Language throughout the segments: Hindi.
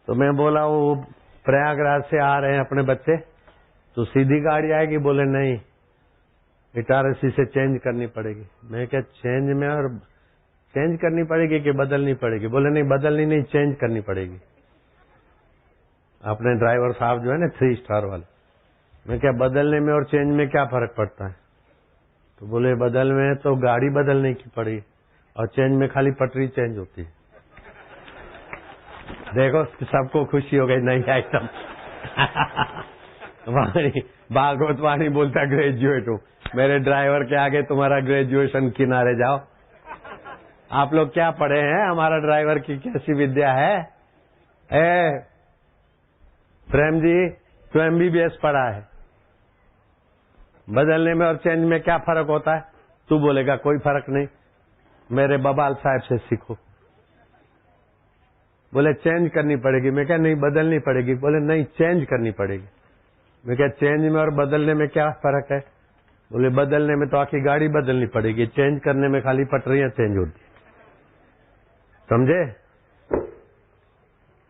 तो मैं बोला वो प्रयागराज से आ रहे हैं अपने बच्चे, तो सीधी गाड़ी आएगी? बोले नहीं, इटारसी से चेंज करनी पड़ेगी। मैं क्या चेंज में, और चेंज करनी पड़ेगी कि बदलनी पड़ेगी? बोले नहीं बदलनी नहीं, चेंज करनी पड़ेगी। अपने ड्राइवर साहब जो है ना 3 स्टार वाले। मैं क्या बदलने में और चेंज में क्या फर्क पड़ता है? तो बोले बदल में तो गाड़ी बदलने की पड़ेगी और चेंज में खाली पटरी चेंज होती है। देखो सबको खुशी हो गई, नई आइटम। भागवत वाणी बोलता ग्रेजुएट हूँ, मेरे ड्राइवर के आगे तुम्हारा ग्रेजुएशन किनारे जाओ। आप लोग क्या पढ़े हैं? हमारा ड्राइवर की कैसी विद्या है? प्रेम जी तो MBBS पढ़ा है, बदलने में और चेंज में क्या फर्क होता है? तू बोलेगा कोई फर्क नहीं, मेरे बबाल साहब से सीखो। बोले चेंज करनी पड़ेगी। मैं क्या नहीं बदलनी पड़ेगी? बोले नहीं चेंज करनी पड़ेगी। मैं क्या चेंज में और बदलने में क्या फर्क है? बोले बदलने में तो आखिर गाड़ी बदलनी पड़ेगी, चेंज करने में खाली पटरियां चेंज होती। समझे?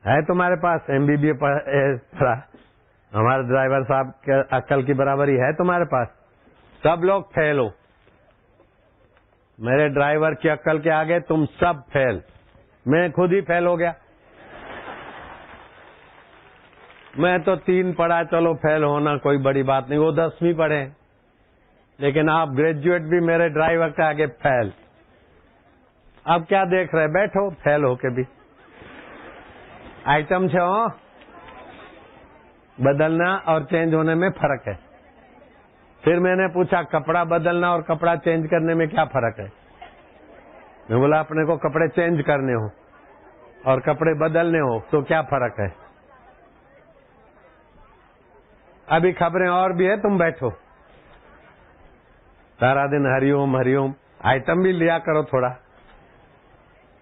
है तुम्हारे पास MBBS पढ़ा? हमारे ड्राइवर साहब के अक्ल की बराबरी है तुम्हारे पास? सब लोग फेल हो, मेरे ड्राइवर की अक्ल के आगे तुम सब फेल। मैं खुद ही फेल हो गया। मैं तो 3 पढ़ा, चलो फेल होना कोई बड़ी बात नहीं, वो 10वीं पढ़े, लेकिन आप ग्रेजुएट भी मेरे ड्राइवर के आगे फेल। अब क्या देख रहे? बैठो फेल हो के भी। आइटम छो, बदलना और चेंज होने में फर्क है। फिर मैंने पूछा कपड़ा बदलना और कपड़ा चेंज करने में क्या फर्क है? मैं बोला अपने को कपड़े चेंज करने हो और कपड़े बदलने हो तो क्या फर्क है? अभी खबरें और भी है, तुम बैठो सारा दिन हरिओम हरिओम। आइटम भी लिया करो थोड़ा।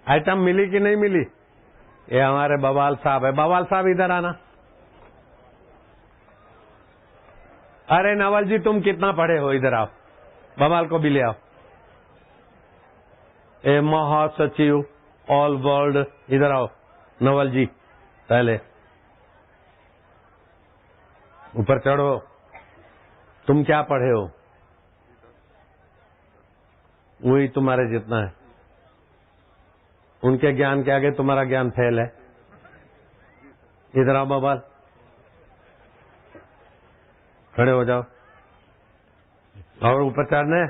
आइटम मिली कि नहीं मिली? ये हमारे बवाल साहब है। बवाल साहब इधर आना। अरे नवल जी तुम कितना पढ़े हो? इधर आओ, बवाल को भी ले आओ। ए महासचिव ऑल वर्ल्ड, इधर आओ नवल जी। पहले ऊपर चढ़ो। तुम क्या पढ़े हो? वही तुम्हारे जितना है। उनके ज्ञान के आगे तुम्हारा ज्ञान फेल है। इधर आओ बवाल, खड़े हो जाओ और ऊपर चढ़ने।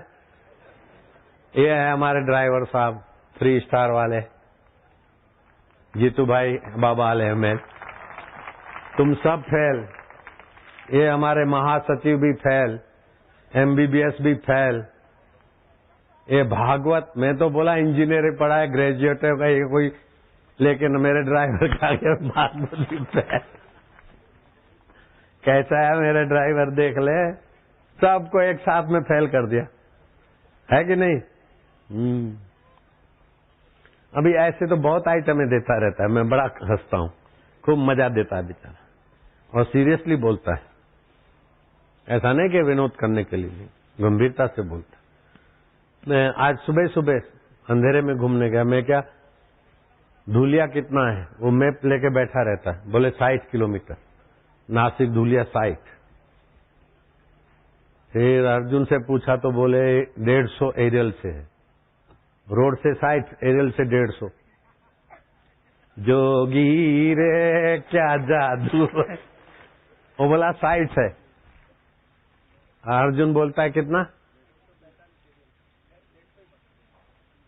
ये है हमारे ड्राइवर साहब 3 स्टार वाले, जीतू भाई बाबाल अहमद। तुम सब फेल। ये हमारे महासचिव भी फेल, MBBS भी फेल। ये भागवत, मैं तो बोला इंजीनियरिंग पढ़ा है, ग्रेजुएट है ये कोई, लेकिन मेरे ड्राइवर का आगे भागवत भी फेल। कैसा है मेरे ड्राइवर? देख ले, सबको एक साथ में फेल कर दिया है कि नहीं? अभी ऐसे तो बहुत आइटमें देता रहता है, मैं बड़ा हंसता हूँ, खूब मजा देता है बेचारा, और सीरियसली बोलता है। ऐसा नहीं कि विनोद करने के लिए नहीं, गंभीरता से बोलता है। मैं आज सुबह सुबह अंधेरे में घूमने गया। मैं क्या धूलिया कितना है? वो मैप लेके बैठा रहता है। बोले 60 किलोमीटर, नासिक धूलिया 60। फिर अर्जुन से पूछा तो बोले 150 एरियल से है, रोड से 60, एरियल से 150। जोगी रे क्या जादू है। वो बोला 60 है। अर्जुन बोलता है कितना?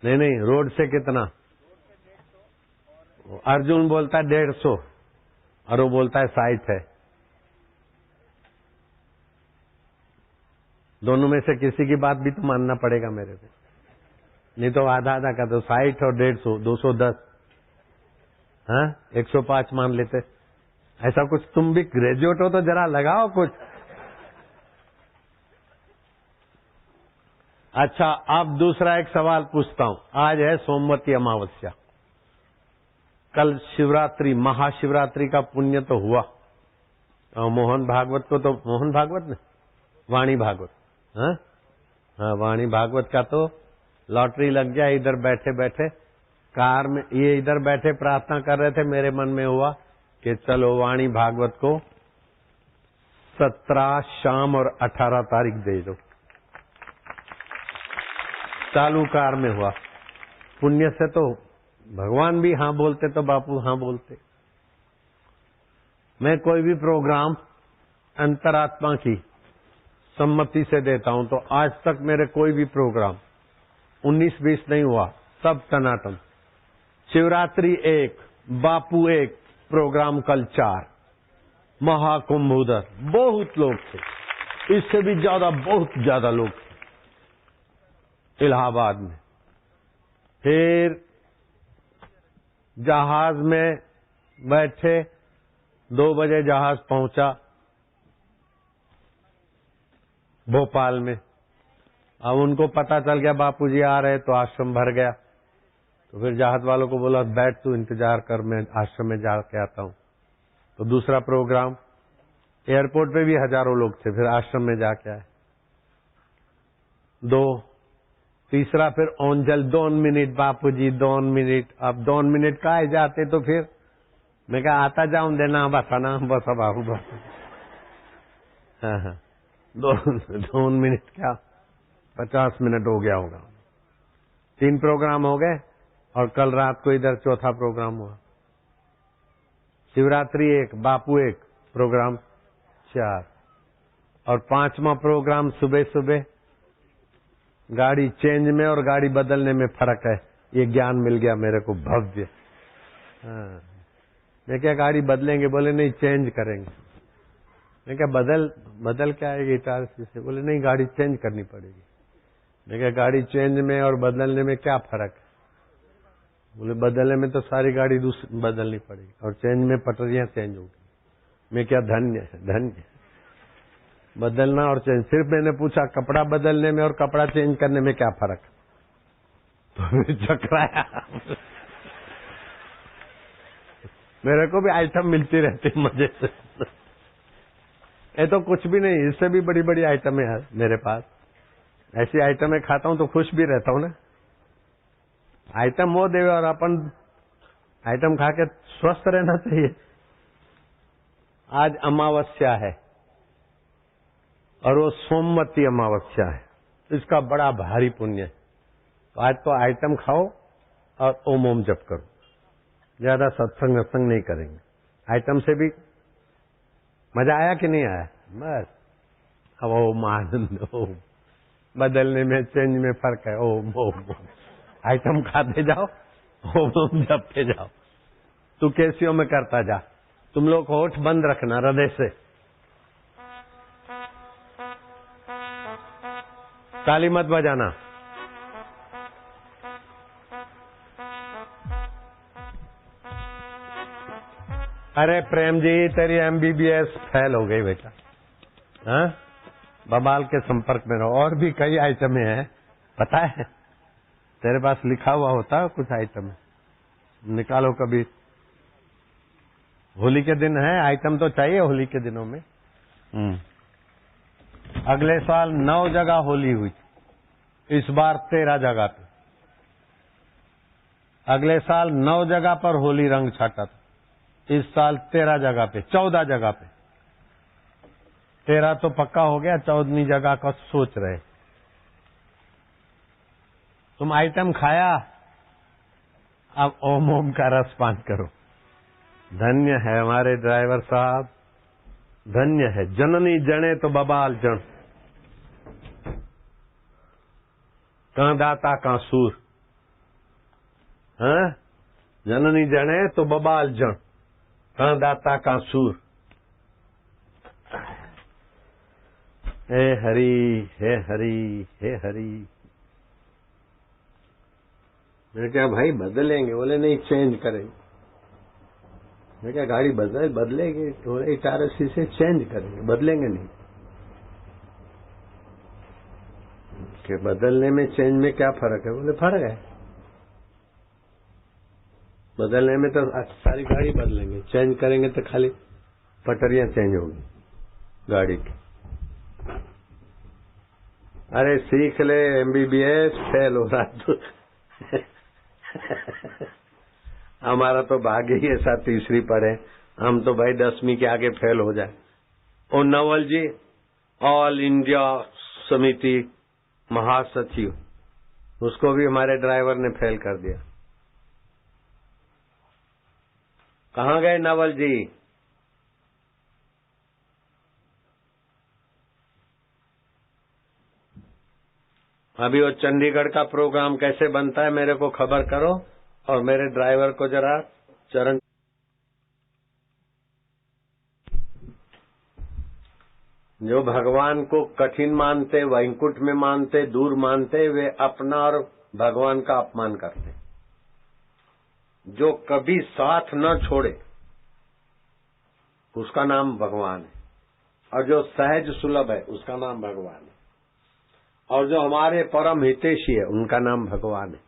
नहीं, रोड से कितना? अर्जुन बोलता है 150 और वो बोलता है 60 है। दोनों में से किसी की बात भी तो मानना पड़ेगा मेरे को, नहीं तो आधा आधा का। तो 60 और 150, 210, हाँ 105 मान लेते। ऐसा कुछ, तुम भी ग्रेजुएट हो तो जरा लगाओ कुछ। अच्छा, अब दूसरा एक सवाल पूछता हूं। आज है सोमवती अमावस्या, कल शिवरात्रि, महाशिवरात्रि का पुण्य तो हुआ। और मोहन भागवत को तो, मोहन भागवत ने, वाणी भागवत, हाँ वाणी भागवत का तो लॉटरी लग गया। इधर बैठे बैठे कार में, ये इधर बैठे प्रार्थना कर रहे थे, मेरे मन में हुआ कि चलो वाणी भागवत को 17 शाम और 18 तारीख दे दो। चालू कार में हुआ। पुण्य से तो भगवान भी हाँ बोलते तो बापू हाँ बोलते। मैं कोई भी प्रोग्राम अंतरात्मा की सम्मति से देता हूं, तो आज तक मेरे कोई भी प्रोग्राम 19-20 नहीं हुआ, सब टनाटन। शिवरात्रि 1, बापू 1, प्रोग्राम कल 4, महाकुंभ उधर बहुत लोग थे, इससे भी ज्यादा बहुत ज्यादा लोग थे इलाहाबाद में। फिर जहाज में बैठे, 2 बजे जहाज पहुंचा भोपाल में। अब उनको पता चल गया बापूजी आ रहे, तो आश्रम भर गया। तो फिर जहाज वालों को बोला बैठ तू इंतजार कर, मैं आश्रम में जाके आता हूं। तो दूसरा प्रोग्राम एयरपोर्ट पे भी हजारों लोग थे, फिर आश्रम में जाके आए। 2, तीसरा फिर ओंजल 2 मिनट बापूजी 2 मिनट। अब 2 मिनट का जाते तो फिर मैं क्या आता जाऊं देना बस आना बस बाबू बस। हाँ 2 मिनट क्या 50 मिनट हो गया होगा। 3 प्रोग्राम हो गए और कल रात को इधर चौथा प्रोग्राम हुआ। शिवरात्रि 1, बापू 1, प्रोग्राम 4 और 5वां प्रोग्राम सुबह सुबह। गाड़ी चेंज में और गाड़ी बदलने में फर्क है, ये ज्ञान मिल गया मेरे को भव्य। हाँ। मैं क्या गाड़ी बदलेंगे? बोले नहीं चेंज करेंगे। मैं क्या बदल क्या आएगी गिटार से? बोले नहीं गाड़ी चेंज करनी पड़ेगी। मैं क्या गाड़ी चेंज में और बदलने में क्या फर्क है? बोले बदलने में तो सारी गाड़ी दूसरी बदलनी पड़ेगी और चेंज में पटरियां चेंज होगी। मैं क्या धन्य है, धन्य बदलना और चेंज। सिर्फ मैंने पूछा कपड़ा बदलने में और कपड़ा चेंज करने में क्या फर्क? तो चकराया। मेरे को भी आइटम मिलती रहती मजे से। ये तो कुछ भी नहीं, इससे भी बड़ी बड़ी आइटम है मेरे पास। ऐसी आइटमें खाता हूं तो खुश भी रहता हूं ना। आइटम वो देवे और अपन आइटम खा के स्वस्थ रहना चाहिए। आज अमावस्या है और वो सोमवती अमावस्या है, इसका बड़ा भारी पुण्य है। तो आज तो आइटम खाओ और ओम ओम जप करो। ज्यादा सत्संग नहीं करेंगे। आइटम से भी मजा आया कि नहीं आया? बस अब ओम आनंद ओम। बदलने में चेंज में फर्क है। ओम ओम ओम। आइटम खाते जाओ, ओम ओम जपते जाओ। तू कैसियों में करता जा। तुम लोग होठ बंद रखना हृदय से। ताली मत बजाना। अरे प्रेम जी तेरी MBBS फेल हो गई बेटा। हाँ बबाल के संपर्क में रहो। और भी कई आइटमें हैं, पता है? तेरे पास लिखा हुआ होता है कुछ आइटम, निकालो कभी। होली के दिन है, आइटम तो चाहिए होली के दिनों में। अगले साल 9 जगह होली हुई, इस बार 13 जगह पे। अगले साल 9 जगह पर होली रंग छाटा था, इस साल 13 जगह पे, 14 जगह पे। 13 तो पक्का हो गया, 14वीं जगह का सोच रहे। तुम आइटम खाया, अब ओम ओम का रस पान करो। धन्य है हमारे ड्राइवर साहब, धन्य है। जननी जने तो बबाल जन, कहां दाता कहां सूर। हाँ? जननी जने तो बबाल जन, कहां दाता कहां सूर। हे हरि हे हरि हे हरि। मैं क्या भाई बदलेंगे? बोले नहीं चेंज करेंगे। मैं क्या गाड़ी बदलेंगे? थोड़े 480 से चेंज करेंगे, बदलेंगे नहीं। कि बदलने में चेंज में क्या फर्क है? बोले फर्क है। बदलने में तो सारी गाड़ी बदलेंगे, चेंज करेंगे तो खाली पटरियां चेंज होगी गाड़ी की। अरे सीख ले, MBBS फेल हो रहा तो। हमारा तो भाग्य ही ऐसा, तीसरी पढ़े हम तो भाई 10वीं के आगे फेल हो जाए। और नवल जी ऑल इंडिया समिति महासचिव, उसको भी हमारे ड्राइवर ने फेल कर दिया। कहाँ गए नवल जी? अभी वो चंडीगढ़ का प्रोग्राम कैसे बनता है मेरे को खबर करो, और मेरे ड्राइवर को जरा चरण। जो भगवान को कठिन मानते, वैकुंठ में मानते, दूर मानते, वे अपना और भगवान का अपमान करते। जो कभी साथ न छोड़े उसका नाम भगवान है, और जो सहज सुलभ है उसका नाम भगवान है, और जो हमारे परम हितैषी है उनका नाम भगवान है।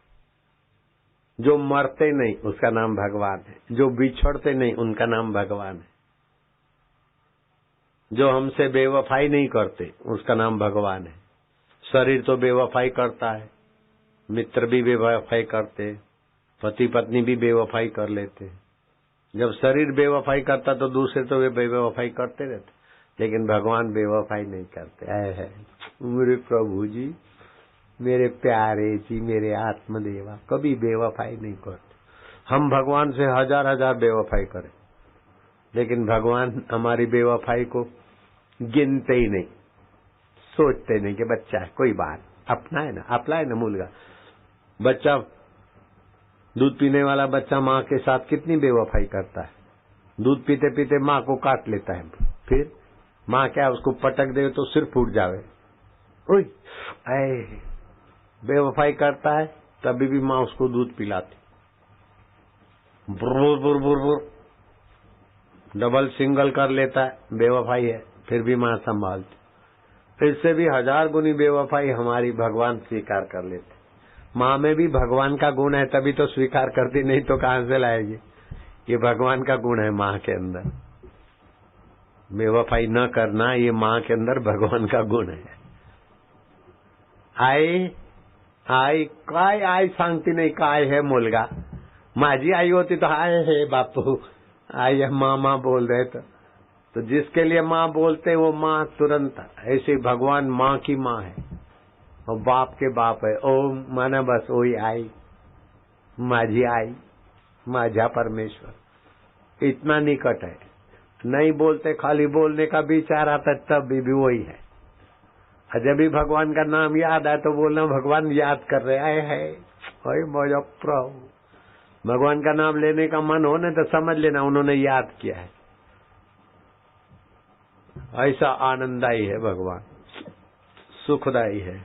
जो मरते नहीं उसका नाम भगवान है, जो बिछड़ते नहीं उनका नाम भगवान है, जो हमसे बेवफाई नहीं करते उसका नाम भगवान है। शरीर तो बेवफाई करता है, मित्र भी बेवफाई करते, पति पत्नी भी बेवफाई कर लेते। जब शरीर बेवफाई करता तो दूसरे तो वे बेवफाई करते रहते, लेकिन भगवान बेवफाई नहीं करते। है मेरे प्रभु जी, मेरे प्यारे जी, मेरे आत्मदेवा कभी बेवफाई नहीं करते। हम भगवान से हजार हजार बेवफाई करें, लेकिन भगवान हमारी बेवफाई को गिनते ही नहीं, सोचते नहीं कि बच्चा है, कोई बात, अपना है ना, अपना है ना मुलगा। बच्चा, दूध पीने वाला बच्चा माँ के साथ कितनी बेवफाई करता है। दूध पीते पीते माँ को काट लेता है, फिर माँ क्या उसको पटक दे तो सिर फूट जावे, ओए बेवफाई करता है, तभी भी माँ उसको दूध पिलाती। बुर बुर बुर बुर डबल सिंगल कर लेता है, बेवफाई है, फिर भी माँ संभालती। इससे भी हजार गुनी बेवफाई हमारी भगवान स्वीकार कर लेते। माँ में भी भगवान का गुण है, तभी तो स्वीकार करती, नहीं तो कहाँ से लाएगी। ये भगवान का गुण है माँ के अंदर, बेवफाई न करना, ये माँ के अंदर भगवान का गुण है। आई काय आई सांगती नहीं काय है मुलगा, माझी आई होती तो हाय है बापू, आई माँ बोल रहे तो जिसके लिए माँ बोलते वो माँ तुरंत। ऐसे भगवान माँ की माँ है और बाप के बाप है। ओम माना बस वही आई, माझी आई, माझा परमेश्वर, इतना निकट है। नहीं बोलते, खाली बोलने का विचार आता तब भी वही है। जब भी भगवान का नाम याद आए तो बोलना भगवान याद कर रहे हैं, मौज प्रभु। भगवान का नाम लेने का मन हो न तो समझ लेना उन्होंने याद किया है। ऐसा आनंददायी है भगवान, सुखदायी है।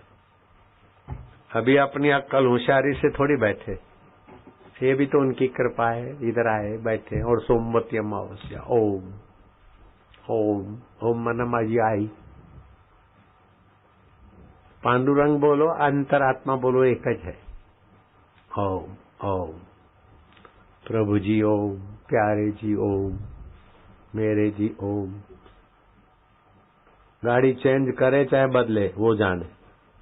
अभी अपनी अक्ल होशियारी से थोड़ी बैठे, ये भी तो उनकी कृपा है, इधर आए बैठे। और सोमवती अमावस्या, ओम ओम ओम मन माजी आई। पांडुरंग बोलो, अंतरात्मा बोलो, एक ही है। ओम ओम प्रभु जी ओम, प्यारे जी ओम, मेरे जी ओम। गाड़ी चेंज करे चाहे बदले वो जाने,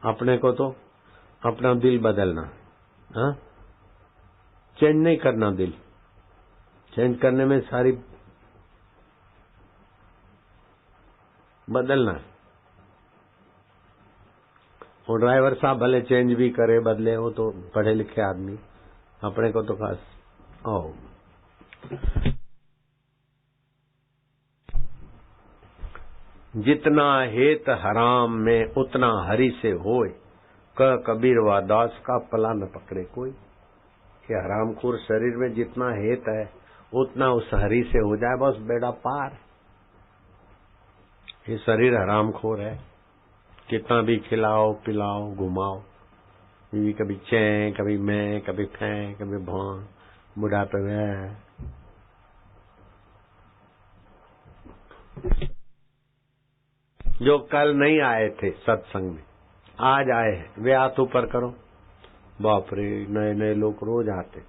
अपने को तो अपना दिल बदलना, हाँ, चेंज नहीं करना। दिल चेंज करने में सारी बदलना है। वो ड्राइवर साहब भले चेंज भी करे बदले, वो तो पढ़े लिखे आदमी, अपने को तो खास जितना हेत हराम में उतना हरि से होए, कबीर व दास का पला न पकड़े कोई। कि हरामखोर शरीर में जितना हेत है उतना उस हरि से हो जाए, बस बेड़ा पार। ये शरीर हरामखोर है, कितना भी खिलाओ पिलाओ घुमाओ, कभी चैं, कभी मैं, कभी फें, कभी भां, बुढ़ापे में। जो कल नहीं आए थे सत्संग में, आज आए हैं, वे हाथ ऊपर करो। बाप रे, नए नए लोग रोज आते।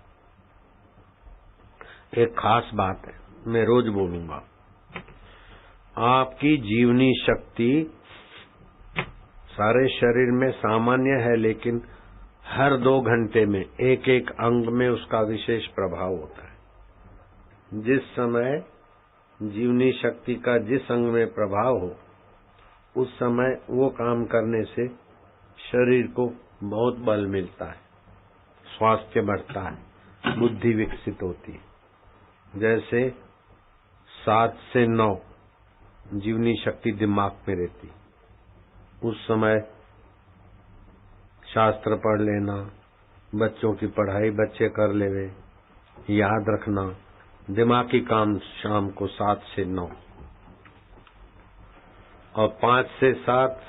एक खास बात है, मैं रोज बोलूंगा। आपकी जीवनी शक्ति सारे शरीर में सामान्य है, लेकिन हर 2 घंटे में एक एक अंग में उसका विशेष प्रभाव होता है। जिस समय जीवनी शक्ति का जिस अंग में प्रभाव हो उस समय वो काम करने से शरीर को बहुत बल मिलता है, स्वास्थ्य बढ़ता है, बुद्धि विकसित होती है। जैसे 7 से 9 जीवनी शक्ति दिमाग में रहती, उस समय शास्त्र पढ़ लेना, बच्चों की पढ़ाई बच्चे कर लेवे, याद रखना, दिमागी काम शाम को 7 से 9 और 5 से 7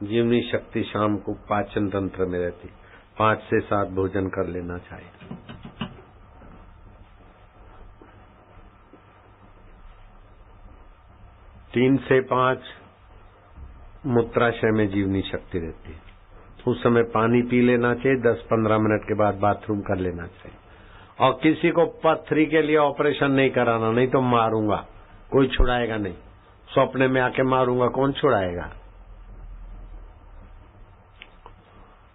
जीवनी शक्ति शाम को पाचन तंत्र में रहती। 5 से 7 भोजन कर लेना चाहिए। तीन से 5 मूत्राशय में जीवनी शक्ति रहती है, उस समय पानी पी लेना चाहिए। 10-15 मिनट के बाद बाथरूम कर लेना चाहिए। और किसी को पथरी के लिए ऑपरेशन नहीं कराना, नहीं तो मारूंगा, कोई छुड़ाएगा नहीं। सपने में आके मारूंगा, कौन छुड़ाएगा?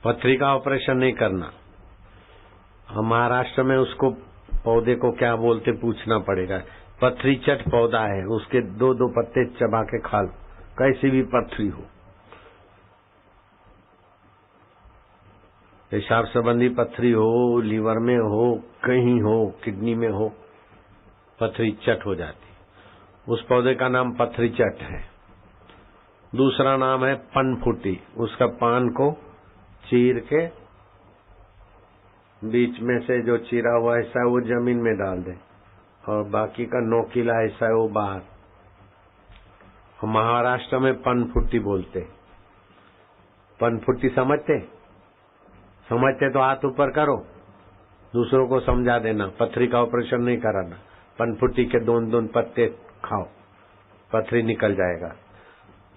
पथरी का ऑपरेशन नहीं करना। महाराष्ट्र में उसको पौधे को क्या बोलते पूछना पड़ेगा। पथरी चट पौधा है, उसके 2-2 पत्ते चबा के खा लो, कैसी भी पथरी हो, पेशाब संबंधी पथरी हो, लीवर में हो, कहीं हो, किडनी में हो, पथरी चट हो जाती। उस पौधे का नाम पथरी चट है। दूसरा नाम है पनफुटी। उसका पान को चीर के बीच में से जो चीरा हुआ हिस्सा है वो जमीन में डाल दे और बाकी का नोकीला हिस्सा है वो बाहर। महाराष्ट्र में पनफुटी बोलते। पनफुटी समझते तो हाथ ऊपर करो, दूसरों को समझा देना। पथरी का ऑपरेशन नहीं कराना, पनफुटी के 2 पत्ते खाओ, पथरी निकल जाएगा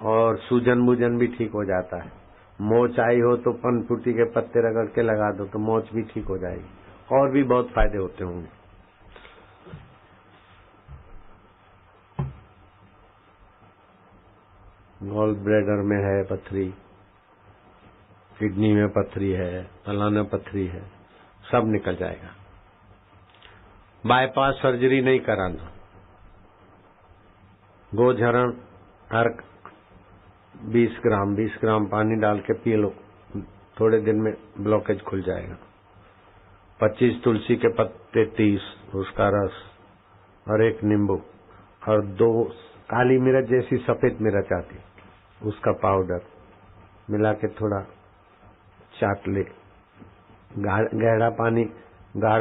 और सूजन बूजन भी ठीक हो जाता है। मोच आई हो तो पनफुटी के पत्ते रगड़ के लगा दो तो मोच भी ठीक हो जाएगी। और भी बहुत फायदे होते होंगे। गॉल ब्लैडर में है पथरी, किडनी में पथरी है, फलाना पथरी है, सब निकल जाएगा। बाईपास सर्जरी नहीं कराना। गोझरण हर 20 ग्राम पानी डाल के पी लो, थोड़े दिन में ब्लॉकेज खुल जाएगा। 25 तुलसी के पत्ते, 30 उसका रस और 1 नींबू और 2 काली मिर्च जैसी सफेद मिर्च आती, उसका पाउडर मिला के थोड़ा चाट ले। गाढ़ा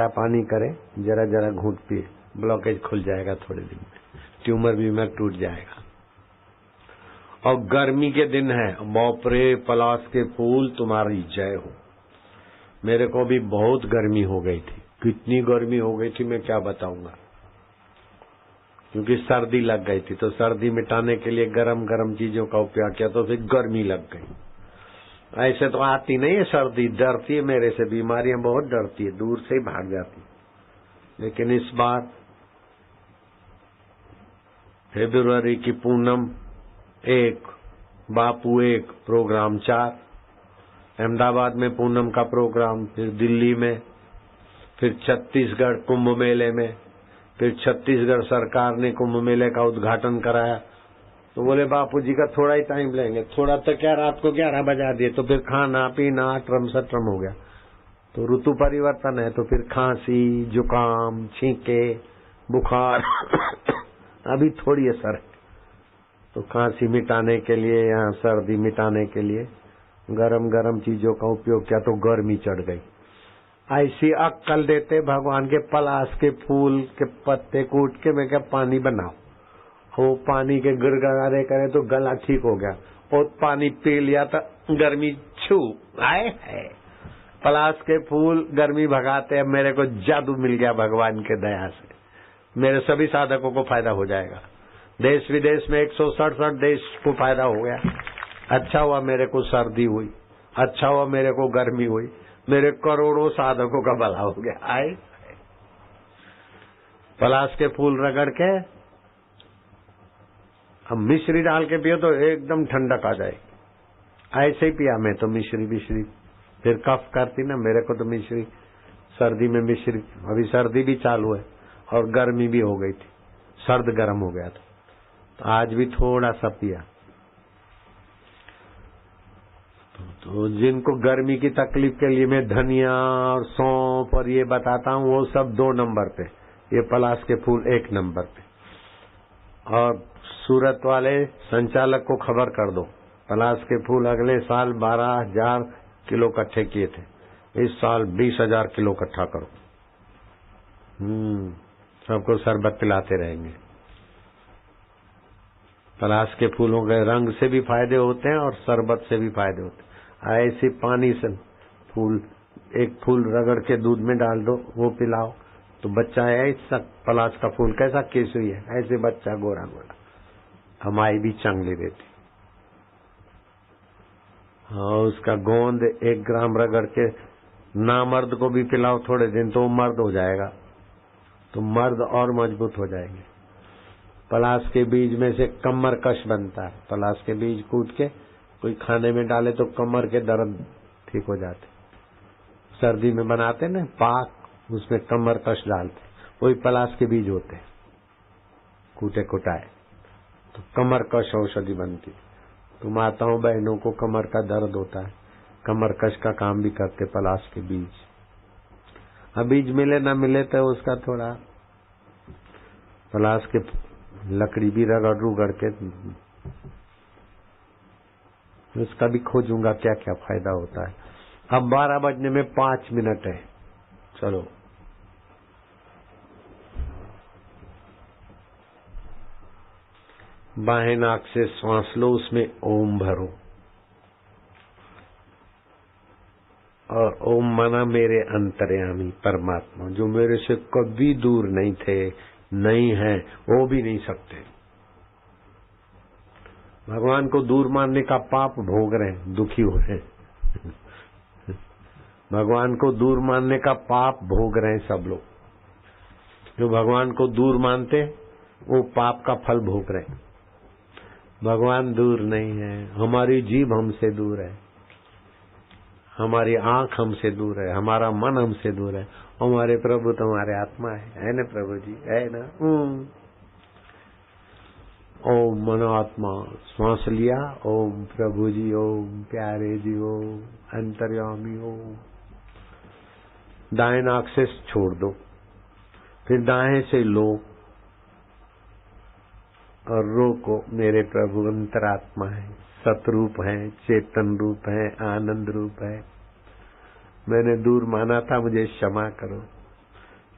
पानी करे, जरा जरा घूंट पिए, ब्लॉकेज खुल जाएगा थोड़े दिन में, ट्यूमर बीमर टूट जाएगा। और गर्मी के दिन है, बाप रे, पलाश के फूल तुम्हारी जय हो। मेरे को भी बहुत गर्मी हो गई थी, कितनी गर्मी हो गई थी मैं क्या बताऊंगा, क्योंकि सर्दी लग गई थी। तो सर्दी मिटाने के लिए गरम गरम चीजों का उपयोग किया तो फिर गर्मी लग गई। ऐसे तो आती नहीं है सर्दी, डरती है मेरे से, बीमारियां बहुत डरती है, दूर से ही भाग जाती। लेकिन इस बार फरवरी की पूनम 1, बापू 1, प्रोग्राम 4, अहमदाबाद में पूनम का प्रोग्राम, फिर दिल्ली में, फिर छत्तीसगढ़ कुंभ मेले में, फिर छत्तीसगढ़ सरकार ने कुंभ मेले का उद्घाटन कराया। तो बोले बापू जी का थोड़ा ही टाइम लेंगे। थोड़ा तो क्या, रात को 11 बजा दिए, तो फिर खाना पीना ट्रम सट्रम हो गया। तो ऋतु परिवर्तन है, तो फिर खांसी, जुकाम, छींके, बुखार अभी थोड़ी असर है। तो खांसी मिटाने के लिए या सर्दी मिटाने के लिए गरम गरम चीजों का उपयोग किया तो गर्मी चढ़ गई। ऐसी अक्कल देते भगवान के पलाश के फूल के पत्ते कूट के मैं क्या पानी बनाओ, वो पानी के गड़गड़ारे करे तो गला ठीक हो गया, और पानी पी लिया तो गर्मी छू आए है। पलाश के फूल गर्मी भगाते हैं। मेरे को जादू मिल गया भगवान के दया से, मेरे सभी साधकों को फायदा हो जाएगा। देश विदेश में 167 देश को फायदा हो गया। अच्छा हुआ मेरे को सर्दी हुई, अच्छा हुआ मेरे को गर्मी हुई, मेरे करोड़ों साधकों का भला हो गया। आए पलाश के फूल रगड़ के अब मिश्री डाल के पियो तो एकदम ठंडक आ जाएगी। ऐसे ही पिया मैं तो मिश्री, फिर कफ करती ना मेरे को तो मिश्री, सर्दी में मिश्री, अभी सर्दी भी चालू है, और गर्मी भी हो गई थी, सर्द गर्म हो गया था, तो आज भी थोड़ा सा पिया। तो जिनको गर्मी की तकलीफ के लिए मैं धनिया और सौंफ और ये बताता हूँ, वो सब 2 नंबर पे, ये पलाश के फूल 1 नंबर पे। और सूरत वाले संचालक को खबर कर दो, पलाश के फूल अगले साल 12,000 किलो इकट्ठे किए थे, इस साल 20,000 किलो इकट्ठा करो। सबको शरबत पिलाते रहेंगे। पलाश के फूलों के रंग से भी फायदे होते हैं और शरबत से भी फायदे होते हैं। ऐसे पानी से फूल, एक फूल रगड़ के दूध में डाल दो, वो पिलाओ तो बच्चा है ऐसा, पलाश का फूल कैसा केसरी है, ऐसे बच्चा गोरा गोरा, हमारी भी चांगली रहती। और उसका गोंद 1 ग्राम रगड़ के नामर्द को भी पिलाओ थोड़े दिन, तो मर्द हो जाएगा, तो मर्द और मजबूत हो जाएंगे। पलाश के बीज में से कमर कश बनता है, पलाश के बीज कूट के कोई खाने में डाले तो कमर के दर्द ठीक हो जाते। सर्दी में बनाते ना पाक, उसमें कमर कश डालते, वही पलाश के बीज होते, कूटे कुटाए, तो कमर कश औषधि बनती। तो माताओं बहनों को कमर का दर्द होता है, कमर कश का काम भी करते पलाश के बीज। अब बीज मिले ना मिले तो उसका थोड़ा पलाश के लकड़ी भी रगड़ के उसका भी खोजूंगा क्या क्या फायदा होता है। अब 12 बजने में 5 मिनट है, चलो बाएं नाक से श्वास लो, उसमें ओम भरो, और ओम माना मेरे अंतर्यामी परमात्मा, जो मेरे से कभी दूर नहीं थे, नहीं है, वो भी नहीं सकते। भगवान को दूर मानने का पाप भोग रहे हैं, दुखी हो रहे हैं। भगवान को दूर मानने का पाप भोग रहे हैं सब लोग। जो भगवान को दूर मानते वो पाप का फल भोग रहे हैं। भगवान दूर नहीं है, हमारी जीभ हमसे दूर है, हमारी आंख हमसे दूर है, हमारा मन हमसे दूर है। हमारे प्रभु तुम्हारे आत्मा है ना प्रभु जी, है ना। ओम मनो आत्मा, श्वास लिया, ओम प्रभु जी, ओम प्यारे जी, ओम अंतर्यामी, ओम। दाएं नाक से छोड़ दो, फिर दाएं से लो और रोको। मेरे प्रभु अंतरात्मा है, सतरूप है, चेतन रूप है, आनंद रूप है। मैंने दूर माना था, मुझे क्षमा करो।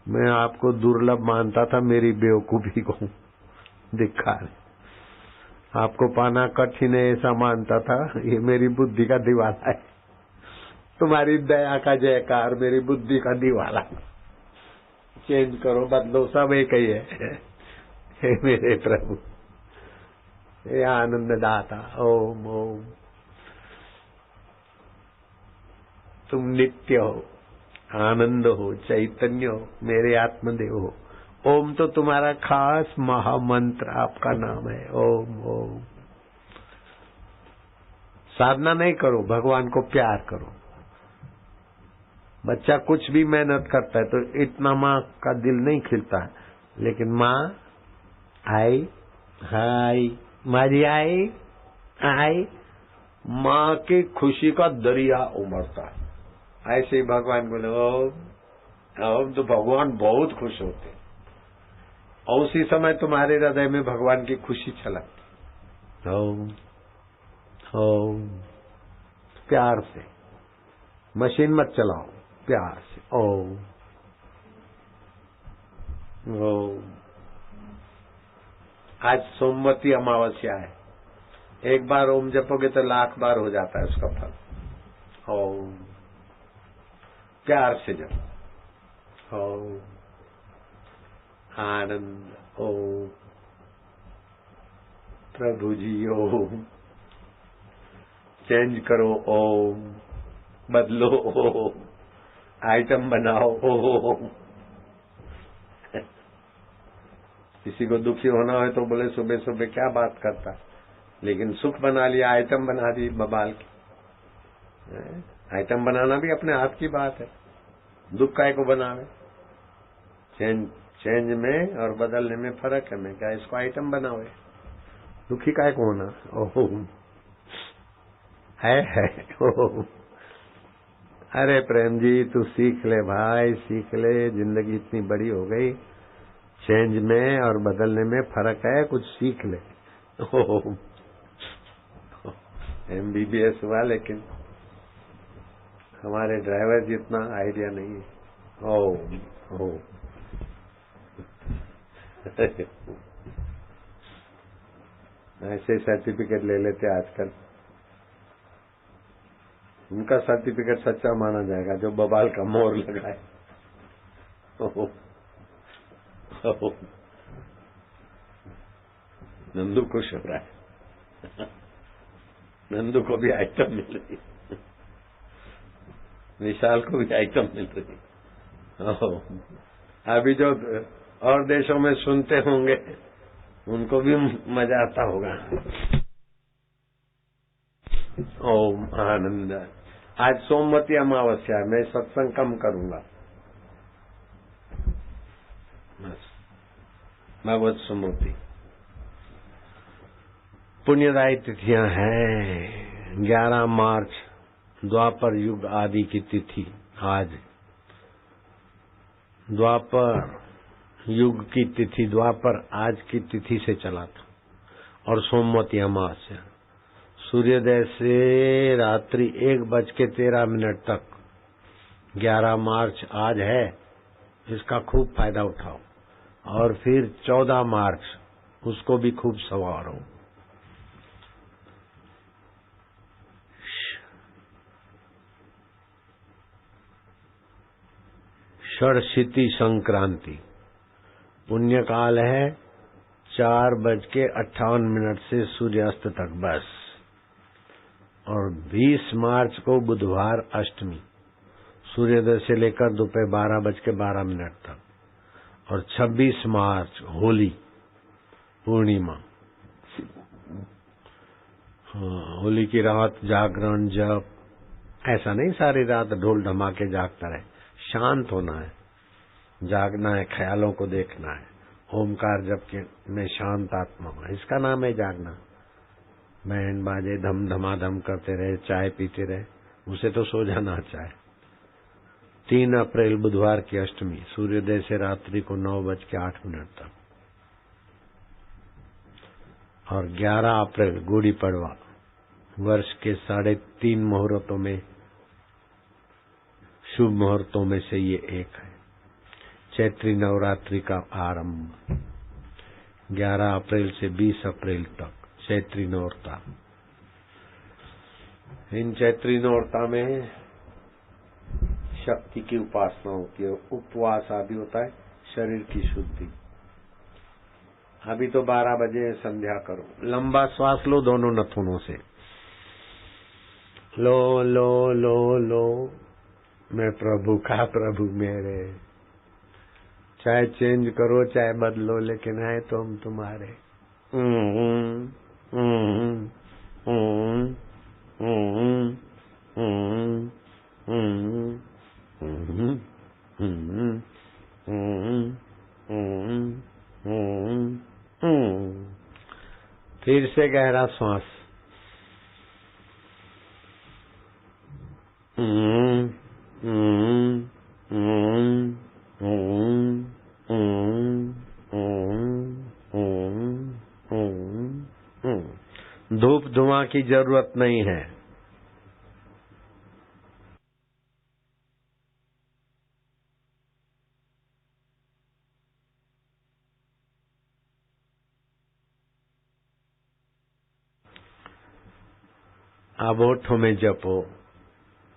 मैं आपको दुर्लभ मानता था, मेरी बेवकूफी को धिक्कार। आपको पाना कठिन है ऐसा मानता था, ये मेरी बुद्धि का दिवाला है। तुम्हारी दया का जयकार, मेरी बुद्धि का दिवाला। चेंज करो, बदलो, सब एक ही है। हे मेरे प्रभु, हे आनंद दाता, ओम ओम। तुम नित्य हो, आनंद हो, चैतन्य हो, मेरे आत्मदेव हो। ओम तो तुम्हारा खास महामंत्र, आपका नाम है ओम ओम। साधना नहीं करो, भगवान को प्यार करो। बच्चा कुछ भी मेहनत करता है तो इतना माँ का दिल नहीं खिलता है, लेकिन माँ आई, हाय मारी आई आई, माँ की खुशी का दरिया उमड़ता है। ऐसे ही भगवान बोले ओम ओम, तो भगवान बहुत खुश होते हैं। और उसी समय तुम्हारे हृदय में भगवान की खुशी छलकती। ओम ओम, प्यार से, मशीन मत चलाओ, प्यार से ओम ओम। आज सोमवती अमावस्या है, एक बार ओम जपोगे तो 1,00,000 बार हो जाता है उसका फल। ओम, प्यार से जपो, ओम आनंद, ओम प्रभु जी, ओम चेंज करो, ओम बदलो, ओम आइटम बनाओ, ओम। किसी को दुखी होना है तो बोले सुबह सुबह क्या बात करता, लेकिन सुख बना लिया, आइटम बना दी बबाल की। आइटम बनाना भी अपने हाथ की बात है, दुख काय को बनावे। चेंज में और बदलने में फर्क है। मैं क्या इसको आइटम बनाओ, दुखी काय को होना। ओहो है ओहो। अरे प्रेम जी तू सीख ले भाई, सीख ले, जिंदगी इतनी बड़ी हो गई, चेंज में और बदलने में फर्क है, कुछ सीख ले। ओहो MBBS हुआ लेकिन हमारे ड्राइवर जितना आइडिया नहीं है। ओ ऐसे सर्टिफिकेट ले लेते आजकल, उनका सर्टिफिकेट सच्चा माना जाएगा जो बबाल का मोहर लगाए। नंदू खुश हो रहा है, नंदू को भी आइटम मिल रही, विशाल को भी आइटम मिल रही। अभी जो और देशों में सुनते होंगे उनको भी मजा आता होगा। ओम आनंद। आज सोमवती अमावस्या है, मैं सत्संग कम करूंगा, बस भगवत सुमति। पुण्यदायी तिथियां हैं। 11 मार्च द्वापर युग आदि की तिथि आज, द्वापर युग की तिथि, द्वापर आज की तिथि से चला था। और सोमवती अमावस्या सूर्योदय से रात्रि 1:13 तक 11 मार्च आज है, इसका खूब फायदा उठाओ। और फिर 14 मार्च उसको भी खूब संवारो। षड़शिति संक्रांति पुण्यकाल है 4:58 से सूर्यास्त तक बस। और 20 मार्च को बुधवार अष्टमी, सूर्योदय से लेकर दोपहर 12:12 तक। और 26 मार्च होली पूर्णिमा। होली की रात जागरण जप, ऐसा नहीं सारी रात ढोल धमाके जागता रहे, शांत होना है, जागना है, ख्यालों को देखना है, ओमकार जप के में शांत आत्मा हो, इसका नाम है जागना। बैंड बाजे धम धमाधम करते रहे, चाय पीते रहे, उसे तो सो जाना चाहे। 3 अप्रैल बुधवार की अष्टमी, सूर्योदय से रात्रि को 9:08 तक। और 11 अप्रैल गुड़ी पड़वा, वर्ष के 3.5 मुहूर्तों में, शुभ मुहूर्तों में से ये एक है। चैत्री नवरात्रि का आरंभ 11 अप्रैल से 20 अप्रैल तक, चैत्री नौरता। इन चैत्री नौरता में शक्ति की उपासना होती है, उपवास आदि होता है, शरीर की शुद्धि। अभी तो 12 बजे संध्या करो, लंबा श्वास लो दोनों नथुनों से, लो लो लो लो, मैं प्रभु का प्रभु मेरे। चाहे चेंज करो चाहे बदलो, लेकिन है तो हम तुम्हारे। फिर से गहरा श्वास। धूप धुआं की जरूरत नहीं है। अब होठों में जपो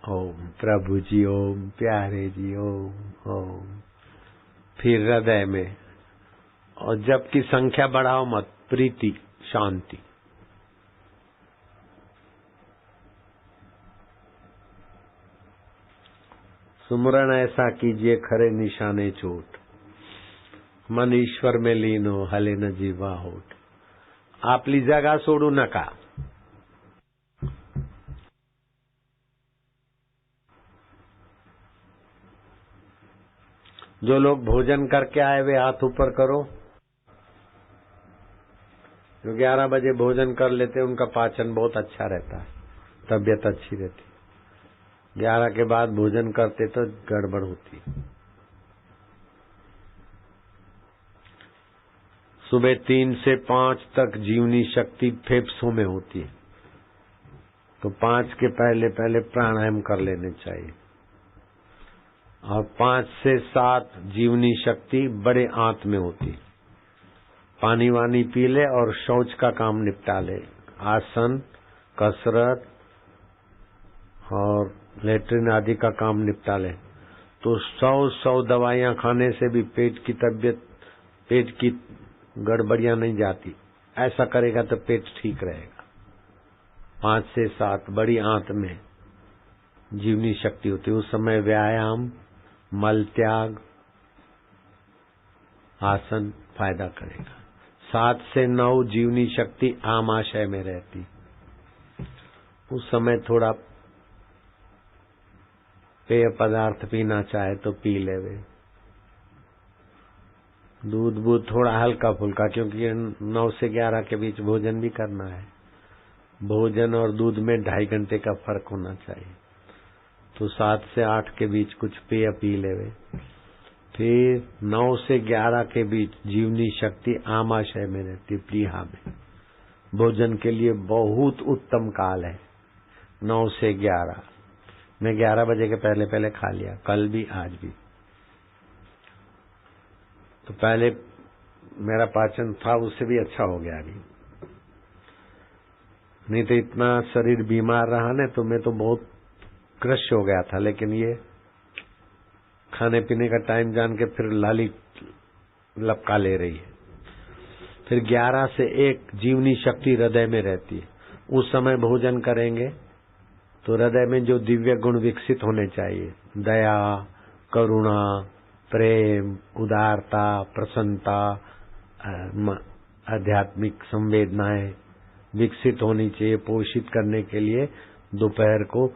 ओम प्रभु जी ओम, प्यारे जी ओम ओम। फिर हृदय में, और जप की संख्या बढ़ाओ मत, प्रीति शांति। सुमरन ऐसा कीजिए खरे निशाने चोट, मन ईश्वर में लीन हो हले न जीवा होठ। आपली जागा सोडू नका। जो लोग भोजन करके आए वे हाथ ऊपर करो। जो 11 बजे भोजन कर लेते उनका पाचन बहुत अच्छा रहता है, तबीयत अच्छी रहती। 11 के बाद भोजन करते तो गड़बड़ होती। सुबह 3 से 5 तक जीवनी शक्ति फेफड़ों में होती है, तो 5 के पहले पहले प्राणायाम कर लेने चाहिए। और 5 से 7 जीवनी शक्ति बड़े आंत में होती। पानी वानी पी ले और शौच का काम निपटा ले, आसन, कसरत और लेटरिन आदि का काम निपटा ले, तो 100 दवाइयां खाने से भी पेट की गड़बड़ियां नहीं जाती। ऐसा करेगा तो पेट ठीक रहेगा। 5 से 7 बड़ी आंत में जीवनी शक्ति होती है। उस समय व्यायाम, मल त्याग, आसन फायदा करेगा। 7 से 9 जीवनी शक्ति आमाशय में रहती। उस समय थोड़ा पेय पदार्थ पीना चाहे तो पी लेवे, दूध थोड़ा हल्का फुल्का, क्योंकि 9 से 11 के बीच भोजन भी करना है। भोजन और दूध में 2.5 घंटे का फर्क होना चाहिए। तो 7 से 8 के बीच कुछ पेय पी लेवे। फिर 9 से 11 के बीच जीवनी शक्ति आमाशय में रहती, प्लीहा में। भोजन के लिए बहुत उत्तम काल है 9 से 11। मैं 11 बजे के पहले पहले खा लिया, कल भी आज भी। तो पहले मेरा पाचन था उससे भी अच्छा हो गया अभी, नहीं तो इतना शरीर बीमार रहा ना, तो मैं तो बहुत क्रश हो गया था। लेकिन ये खाने पीने का टाइम जान के फिर लाली लपका ले रही है। फिर 11 से 1 जीवनी शक्ति हृदय में रहती है। उस समय भोजन करेंगे तो हृदय में जो दिव्य गुण विकसित होने चाहिए, दया, करुणा, प्रेम, उदारता, प्रसन्नता, आध्यात्मिक संवेदनाएं विकसित होनी चाहिए। पोषित करने के लिए दोपहर को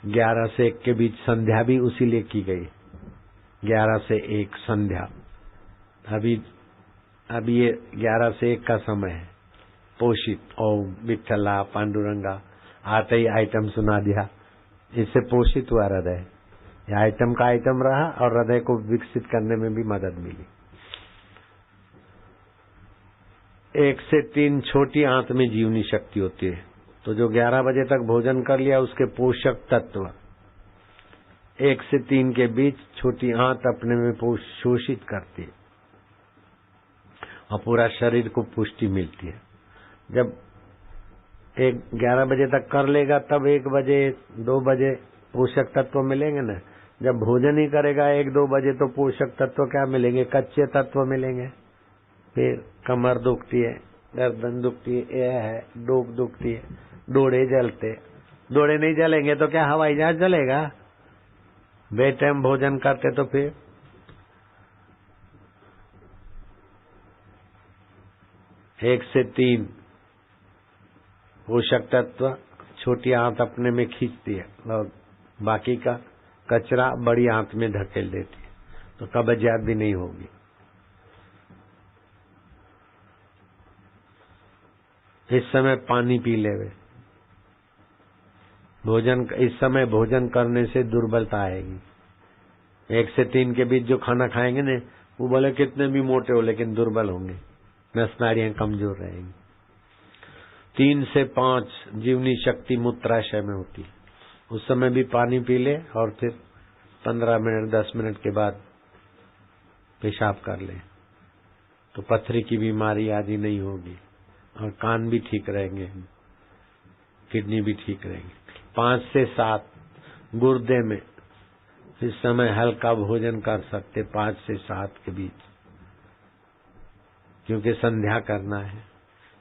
11 से 1 के बीच संध्या भी उसी लिए की गई। 11 से 1 संध्या। अभी ये 11 से 1 का समय है पोषित। ओम विठ्ठला पांडुरंगा, आते ही आइटम सुना दिया, इससे पोषित हुआ हृदय। यह आइटम का आइटम रहा और हृदय को विकसित करने में भी मदद मिली। 1 से 3 छोटी आंत में जीवनी शक्ति होती है। तो जो 11 बजे तक भोजन कर लिया उसके पोषक तत्व 1 से 3 के बीच छोटी आंत अपने में शोषित करती है और पूरा शरीर को पुष्टि मिलती है। जब 11 बजे तक कर लेगा तब 1 बजे 2 बजे पोषक तत्व मिलेंगे ना। जब भोजन ही करेगा 1-2 बजे तो पोषक तत्व क्या मिलेंगे? कच्चे तत्व मिलेंगे। फिर कमर दुखती है, गर्दन दुखती है, यह है, डोक दुखती है, डोड़े जलते। डोड़े नहीं जलेंगे तो क्या हवाई जहाज जलेगा? बेटाइम भोजन करते तो फिर 1 से 3 पोषक तत्व छोटी आंत अपने में खींचती है और बाकी का कचरा बड़ी आंत में धकेल देती है, तो कब्जियत भी नहीं होगी। इस समय पानी पी लेवे। इस समय भोजन करने से दुर्बलता आएगी। 1 से 3 के बीच जो खाना खाएंगे ने, वो बोले कितने भी मोटे हो लेकिन दुर्बल होंगे, नस नाड़ियां कमजोर रहेंगी। 3 से 5 जीवनी शक्ति मूत्राशय में होती है। उस समय भी पानी पी ले और फिर 15 मिनट 10 मिनट के बाद पेशाब कर ले, तो पथरी की बीमारी आदि नहीं होगी और कान भी ठीक रहेंगे, किडनी भी ठीक रहेंगी। 5 से 7 गुर्दे में इस समय हल्का भोजन कर सकते 5 से 7 के बीच, क्योंकि संध्या करना है।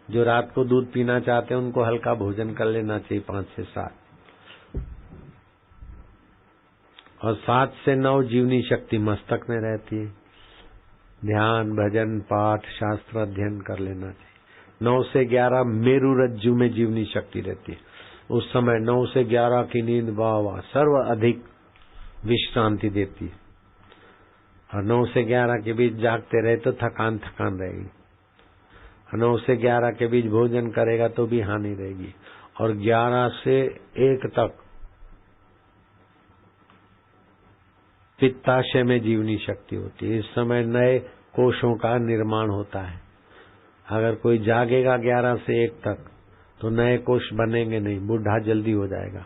जो रात को दूध पीना चाहते हैं उनको हल्का भोजन कर लेना चाहिए 5 से 7। और 7 से 9 जीवनी शक्ति मस्तक में रहती है। ध्यान, भजन, पाठ, शास्त्र अध्ययन कर लेना चाहिए। 9 से 11 मेरु रज्जु में जीवनी शक्ति रहती है। उस समय 9 से 11 की नींद वाह सर्व अधिक विश्रांति देती है। और 9 से 11 के बीच जागते रहे तो थकान रहेगी। 9 से 11 के बीच भोजन करेगा तो भी हानि रहेगी। और 11 से 1 तक पित्ताशय में जीवनी शक्ति होती है। इस समय नए कोषों का निर्माण होता है। अगर कोई जागेगा 11 से 1 तक तो नए कोष बनेंगे नहीं, बूढ़ा जल्दी हो जाएगा,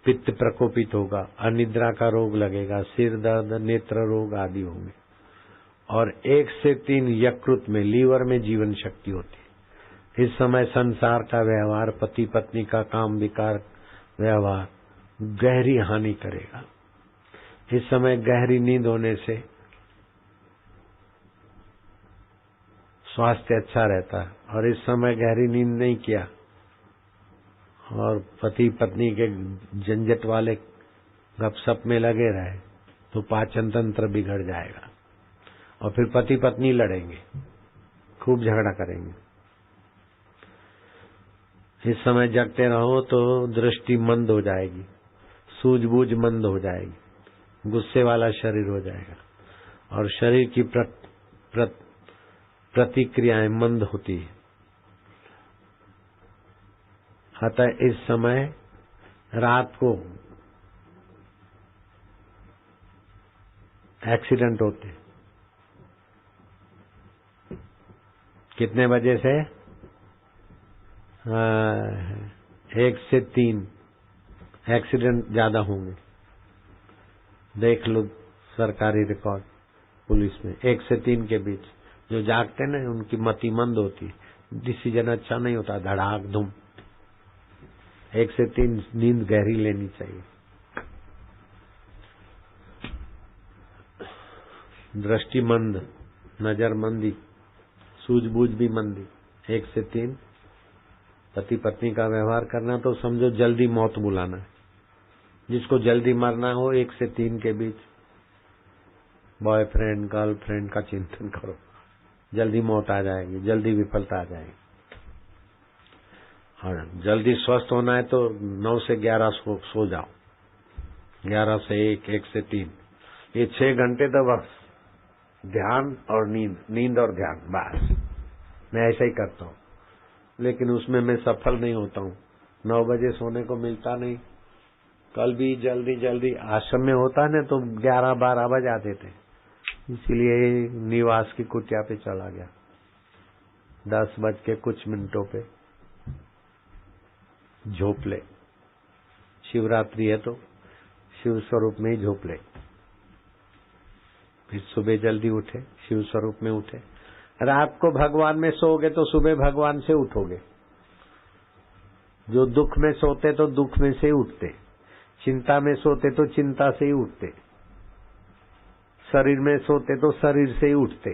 पित्त प्रकोपित होगा, अनिद्रा का रोग लगेगा, सिर दर्द, नेत्र रोग आदि होंगे। और 1 से 3 यकृत में, लीवर में जीवन शक्ति होती है। इस समय संसार का व्यवहार, पति पत्नी का काम विकार व्यवहार गहरी हानि करेगा। इस समय गहरी नींद होने से स्वास्थ्य अच्छा रहता है। और इस समय गहरी नींद नहीं किया और पति पत्नी के झंझट वाले गपशप में लगे रहे तो पाचन तंत्र बिगड़ जाएगा और फिर पति पत्नी लड़ेंगे, खूब झगड़ा करेंगे। इस समय जगते रहो तो दृष्टि मंद हो जाएगी, सूझबूझ मंद हो जाएगी, गुस्से वाला शरीर हो जाएगा और शरीर की प्रतिक्रियाएं मंद होती है। अतः इस समय रात को एक्सीडेंट होते। कितने बजे से? 1 से 3 एक्सीडेंट ज्यादा होंगे। देख लो सरकारी रिकॉर्ड पुलिस में, 1 से 3 के बीच जो जागते ना उनकी मति मंद होती, डिसीजन अच्छा नहीं होता, धड़ाक धूम। 1 से 3 नींद गहरी लेनी चाहिए। दृष्टि मंद, नजर मंदी, सूझबूझ भी मंदी। 1 से 3 पति पत्नी का व्यवहार करना तो समझो जल्दी मौत बुलाना है। जिसको जल्दी मरना हो 1 से 3 के बीच बॉयफ्रेंड गर्लफ्रेंड का चिंतन करो, जल्दी मौत आ जाएगी, जल्दी विफलता आ जाएगी। और जल्दी स्वस्थ होना है तो 9 से 11 सो जाओ, 11 से 1, 1 से 3, ये 6 घंटे तो बस ध्यान और नींद और ध्यान, बस मैं ऐसा ही करता हूँ। लेकिन उसमें मैं सफल नहीं होता हूँ। 9 बजे सोने को मिलता नहीं। कल भी जल्दी आश्रम में होता है ना तो 11-12 बज आते थे, इसीलिए निवास की कुटिया पे चला गया। 10 बज के कुछ मिनटों पे झोपले। शिवरात्रि है तो शिव स्वरूप में ही झोपले। फिर सुबह जल्दी उठे, शिव स्वरूप में उठे। रात को भगवान में सोओगे तो सुबह भगवान से उठोगे। जो दुख में सोते तो दुख में से ही उठते, चिंता में सोते तो चिंता से ही उठते, शरीर में सोते तो शरीर से ही उठते।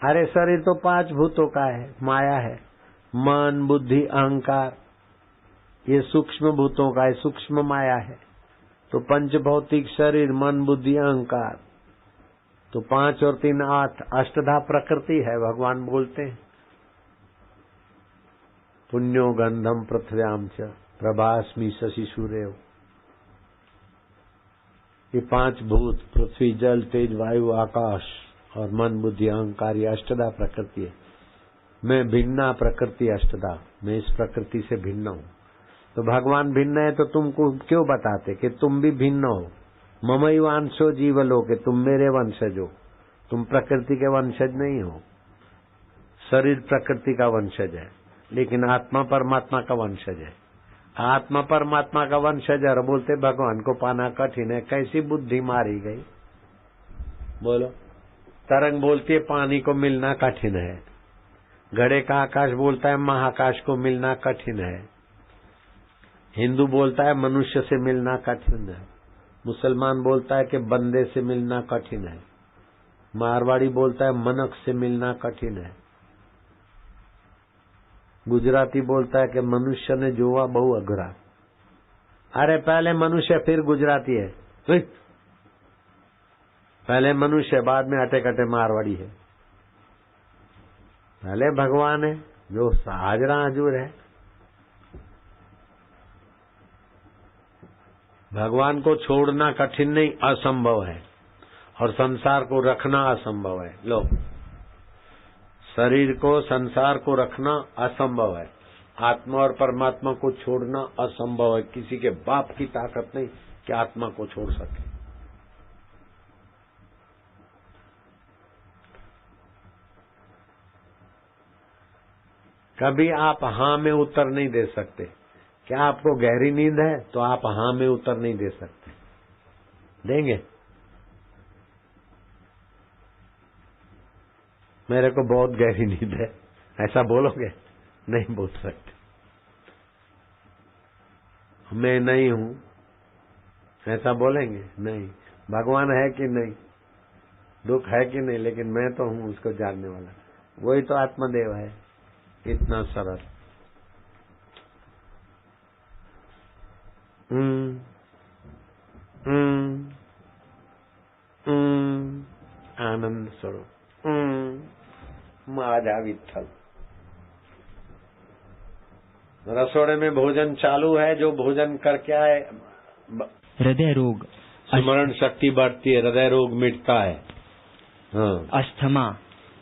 अरे शरीर तो 5 भूतों का है, माया है, मन बुद्धि अहंकार, ये सूक्ष्म भूतों का है, सूक्ष्म माया है। तो पंच भौतिक शरीर, मन बुद्धि अहंकार, तो 5 और 3 8 अष्टधा प्रकृति है। भगवान बोलते हैं पुण्यो गंधम पृथ्व्याम च प्रभास्मि शशि सूर्य। ये 5 भूत, पृथ्वी जल तेज वायु आकाश और मन बुद्धि अहंकार, ये अष्टधा प्रकृति है। मैं भिन्ना प्रकृति अष्टधा, मैं इस प्रकृति से भिन्न हूँ। तो भगवान भिन्न है तो तुमको क्यों बताते कि तुम भी भिन्न हो। ममैवांशो जीवलोके, तुम मेरे वंशज हो, तुम प्रकृति के वंशज नहीं हो। शरीर प्रकृति का वंशज है लेकिन आत्मा परमात्मा का वंशज है। आत्मा परमात्मा का वंशज है और बोलते भगवान को पाना कठिन है। कैसी बुद्धि मारी गई बोलो। तरंग बोलती है पानी को मिलना कठिन है, घड़े का आकाश बोलता है महाकाश को मिलना कठिन है, हिंदू बोलता है मनुष्य से मिलना कठिन है, मुसलमान बोलता है कि बंदे से मिलना कठिन है, मारवाड़ी बोलता है मनक से मिलना कठिन है, गुजराती बोलता है कि मनुष्य ने जोवा बहु अघरा। अरे पहले मनुष्य फिर गुजराती है, पहले मनुष्य बाद में अटे कटे मारवाड़ी है। पहले भगवान है जो हाजरा हजूर है। भगवान को छोड़ना कठिन नहीं असंभव है और संसार को रखना असंभव है। लो, शरीर को, संसार को रखना असंभव है, आत्मा और परमात्मा को छोड़ना असंभव है। किसी के बाप की ताकत नहीं कि आत्मा को छोड़ सके। कभी आप हाँ में उत्तर नहीं दे सकते। क्या आपको गहरी नींद है तो आप हाँ में उत्तर नहीं दे सकते। देंगे? मेरे को बहुत गहरी नींद है, ऐसा बोलोगे? नहीं बोल सकते। मैं नहीं हूं, ऐसा बोलेंगे? नहीं। भगवान है कि नहीं, दुख है कि नहीं, लेकिन मैं तो हूं उसको जानने वाला। वही तो आत्मदेव है। इतना सरल। आनंद स्वरूप माधा विठल। रसोड़े में भोजन चालू है, जो भोजन करके आए हृदय रोग, स्मरण शक्ति बढ़ती है, हृदय रोग मिटता है। हाँ। अस्थमा,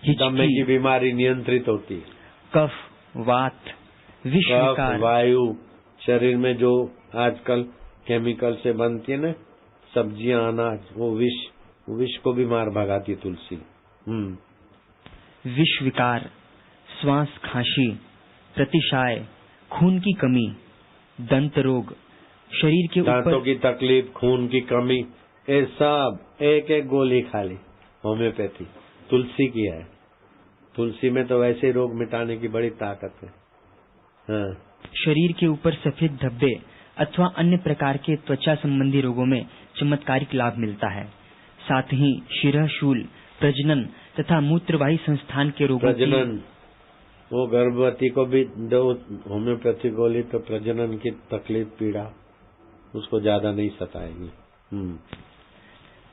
दमे की बीमारी नियंत्रित होती है। कफ, वात, विष विकार, वायु, शरीर में जो आजकल केमिकल से बनती है ना सब्जियां, अनाज, वो विष को भी मार भगाती है तुलसी। विष विकार, श्वास खांसी, प्रतिशाय, खून की कमी, दंत रोग, शरीर के ऊपर दांतों की तकलीफ, खून की कमी, ये सब एक एक गोली खा ली। होम्योपैथी तुलसी की है। तुलसी में तो वैसे रोग मिटाने की बड़ी ताकत है। हाँ। शरीर के ऊपर सफेद धब्बे अथवा अन्य प्रकार के त्वचा संबंधी रोगों में चमत्कारिक लाभ मिलता है। साथ ही शिरः शूल, प्रजनन तथा मूत्रवाही संस्थान के रोगों प्रजनन, वो गर्भवती को भी दो होम्योपैथी गोली तो प्रजनन की तकलीफ, पीड़ा उसको ज्यादा नहीं सताएगी।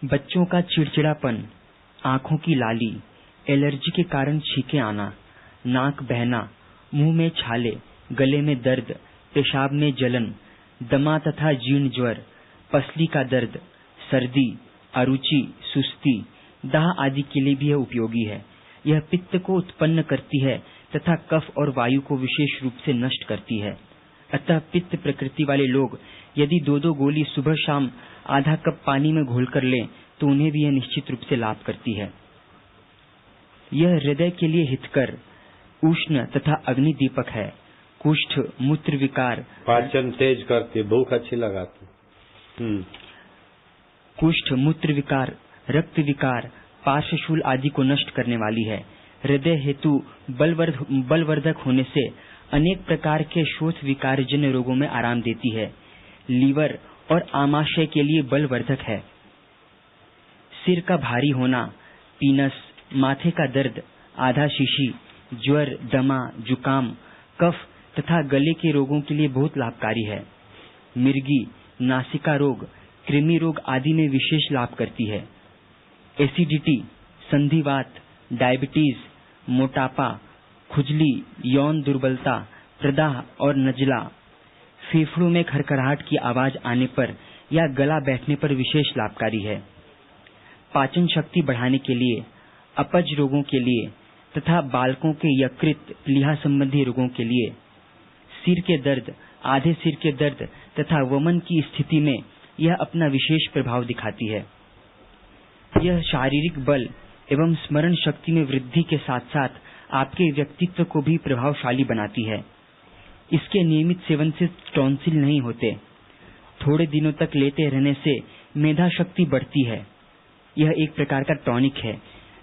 बच्चों का चिड़चिड़ापन, आंखों की लाली, एलर्जी के कारण छींके आना, नाक बहना, मुंह में छाले, गले में दर्द, पेशाब में जलन, दमा तथा जीर्ण ज्वर, पसली का दर्द, सर्दी, अरुचि, सुस्ती, दाह आदि के लिए भी यह उपयोगी है। यह पित्त को उत्पन्न करती है तथा कफ और वायु को विशेष रूप से नष्ट करती है। अतः पित्त प्रकृति वाले लोग यदि 2-2 गोली सुबह शाम आधा कप पानी में घोलकर लें तो उन्हें भी यह निश्चित रूप से लाभ करती है। यह हृदय के लिए हितकर, उष्ण तथा अग्नि दीपक है। कुष्ठ, मूत्र विकार, पाचन तेज करती, भूख अच्छी लगाती। कुष्ठ, मूत्र विकार, रक्त विकार, पार्श्वशूल आदि को नष्ट करने वाली है। हृदय हेतु बलवर्धक होने से अनेक प्रकार के श्वास विकार जन्य रोगों में आराम देती है। लीवर और आमाशय के लिए बलवर्धक है। सिर का भारी होना, पीनस, माथे का दर्द, आधा शीशी, ज्वर, दमा, जुकाम, कफ तथा गले के रोगों के लिए बहुत लाभकारी है। मिर्गी, नासिका रोग, कृमि रोग आदि में विशेष लाभ करती है। एसिडिटी, संधिवात, डायबिटीज, मोटापा, खुजली, यौन दुर्बलता, प्रदाह और नजला, फेफड़ों में खरखराहट की आवाज आने पर या गला बैठने पर विशेष लाभकारी है। पाचन शक्ति बढ़ाने के लिए, अपच रोगों के लिए तथा बालकों के यकृत, प्लीहा संबंधी रोगों के लिए, सिर के दर्द, आधे सिर के दर्द तथा वमन की स्थिति में यह अपना विशेष प्रभाव दिखाती है। यह शारीरिक बल एवं स्मरण शक्ति में वृद्धि के साथ साथ आपके व्यक्तित्व को भी प्रभावशाली बनाती है। इसके नियमित सेवन से टॉन्सिल नहीं होते। थोड़े दिनों तक लेते रहने से मेधा शक्ति बढ़ती है। यह एक प्रकार का टॉनिक है।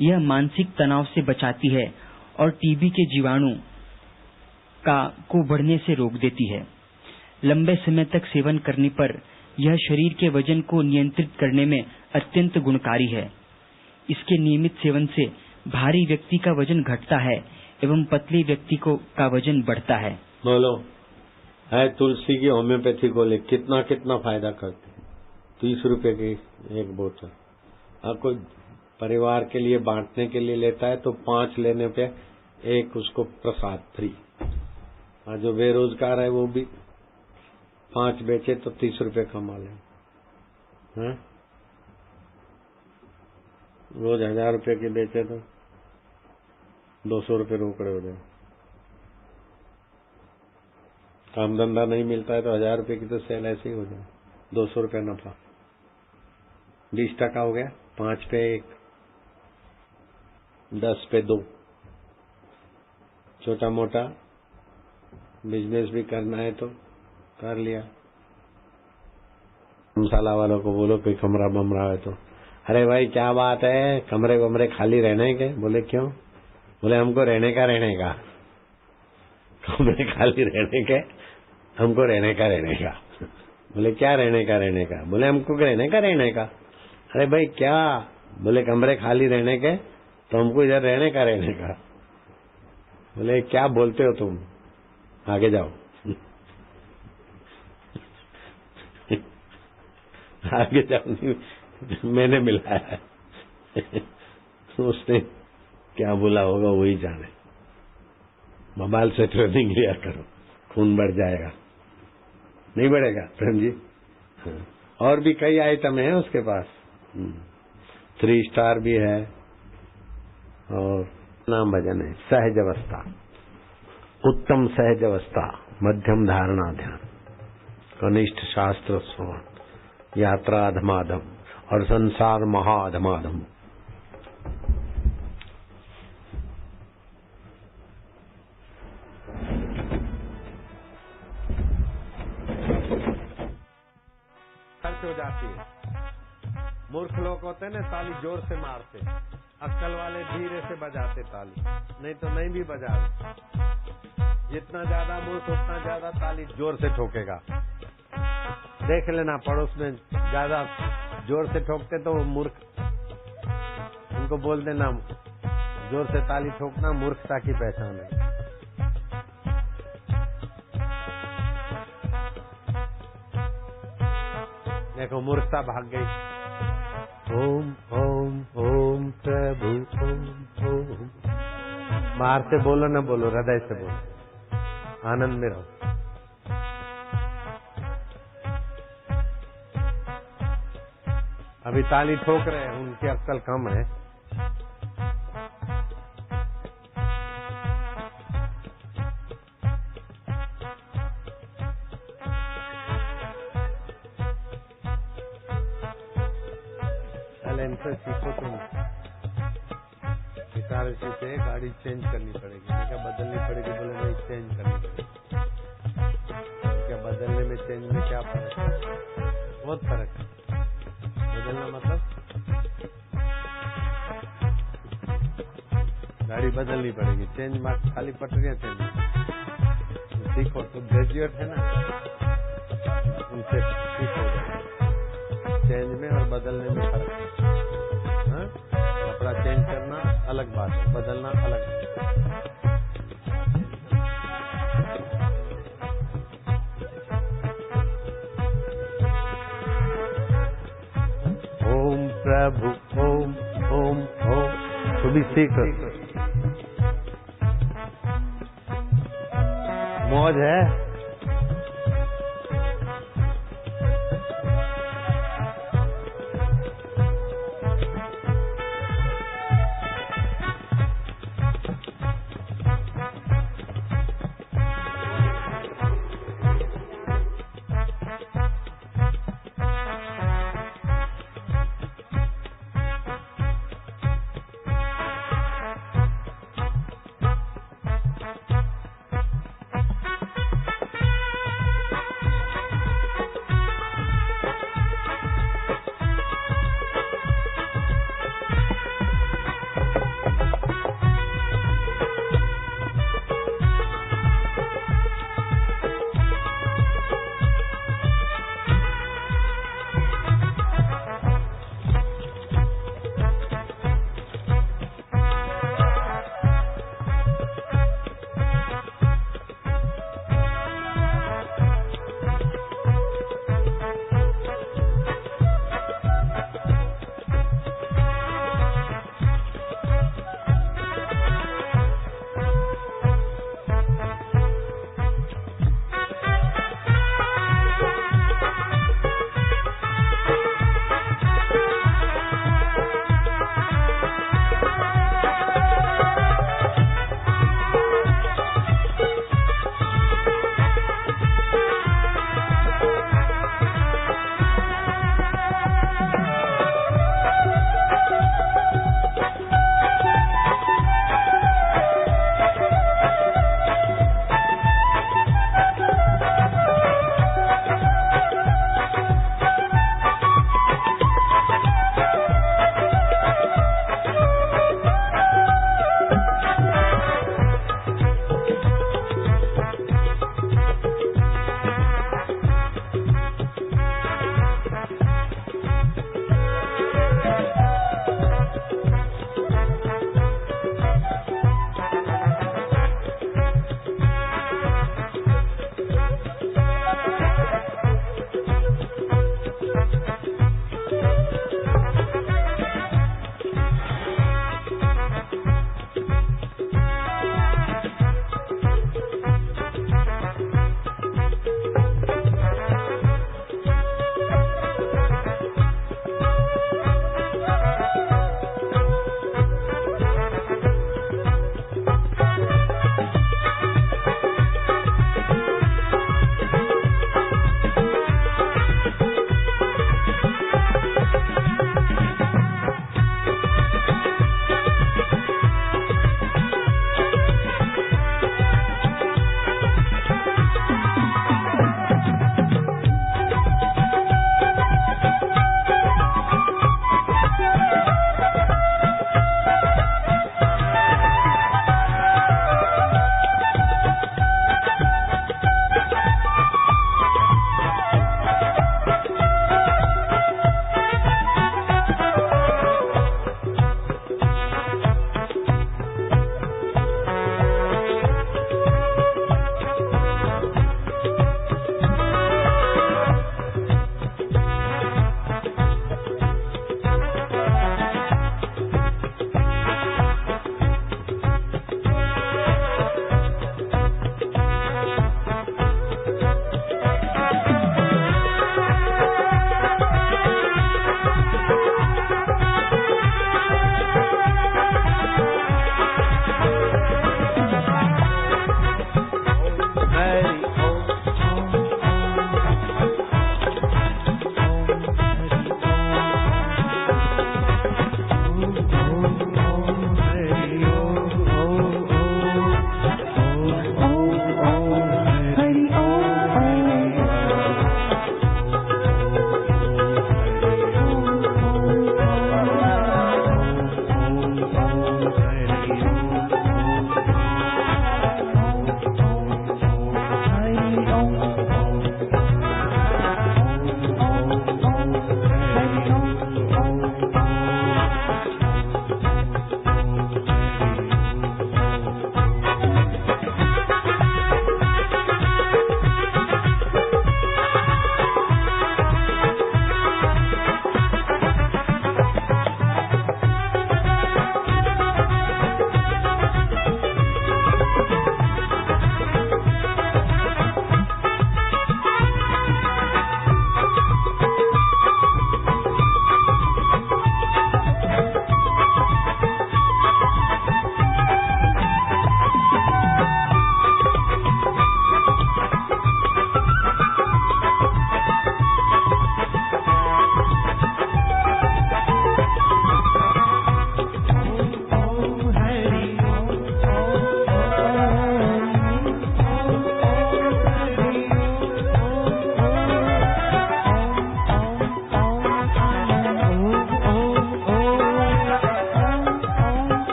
यह मानसिक तनाव से बचाती है और टीबी के जीवाणु को बढ़ने से रोक देती है। लंबे समय तक सेवन करने पर यह शरीर के वजन को नियंत्रित करने में अत्यंत गुणकारी है। इसके नियमित सेवन से भारी व्यक्ति का वजन घटता है एवं पतले व्यक्ति का वजन बढ़ता है। बोलो, है तुलसी की होम्योपैथी गोली कितना कितना फायदा करती है। 30 रुपए की एक बोतल। आपको परिवार के लिए बांटने के लिए लेता है तो 5 लेने पे एक उसको प्रसाद फ्री। और जो बेरोजगार है वो भी 5 बेचे तो 30 रुपए कमा ले। रोज 1000 रुपए की बेचे तो 200 रुपए रोकड़े हो जाए। काम धंधा नहीं मिलता है तो 1000 रुपए की तो सेल ऐसे ही हो जाए। 200 रुपए नफा, 20% हो गया। 5 पे 1, 10 पे 2। छोटा मोटा बिजनेस भी करना है तो कर लिया। धर्मशाला वालों को बोलो कोई कमरा बमरा है तो, अरे भाई क्या बात है, कमरे खाली रहने के? बोले क्यों? बोले हमको रहने का कमरे खाली रहने के, हमको रहने का। बोले क्या रहने का? बोले हमको रहने का। अरे भाई क्या? बोले कमरे खाली रहने के तो हमको इधर रहने का। बोले क्या बोलते हो तुम, आगे जाओ। आगे जाओ, मैंने मिलाया है। उसने क्या बोला होगा वही जाने। मोबाइल से ट्रेनिंग लिया करो, खून बढ़ जाएगा। नहीं बढ़ेगा प्रेम जी? और भी कई आइटम है उसके पास। 3 स्टार भी है। और नाम भजन है सहज अवस्था, उत्तम सहज अवस्था, मध्यम धारणा ध्यान, कनिष्ठ शास्त्र श्रवण, यात्रा अधमाधम और संसार महाअधमाधम। खर्च हो जाती है। मूर्ख लोग होते ना ताली जोर से मारते, अक्कल वाले धीरे से बजाते ताली, नहीं तो नहीं भी बजा। जितना ज्यादा मूर्ख उतना ज्यादा ताली जोर से ठोकेगा। देख लेना पड़ोस में ज्यादा जोर से ठोकते तो वो मूर्ख, उनको बोल देना जोर से ताली ठोकना मूर्खता की पहचान है। देखो मूर्खता भाग गई। ओम ओम ओम प्रभु ओम ओम। बाहर से बोलो न बोलो, हृदय से बोलो, आनंद में रहो। अभी ताली ठोक रहे हैं, उनकी अक्ल कम है। पहले इनसे सीखो तुम। गिटार से गाड़ी चेंज करनी पड़ेगी, क्या बदलनी पड़ेगी? बोले नहीं, चेंज करनी पड़ेगी। क्या बदलने में चेंज में क्या फर्क है? बहुत फर्क है। बदलना मतलब गाड़ी बदलनी पड़ेगी, चेंज मार्क खाली पटरियां चेंज। सीखो, तो ग्रेजुएट है ना, उनसे सीखो। चेंज में और बदलने में फर्क है। कपड़ा चेंज करना अलग बात है, बदलना अलग है। ओम प्रभु ओम ओम ओम। तो भी सीख, मौज है।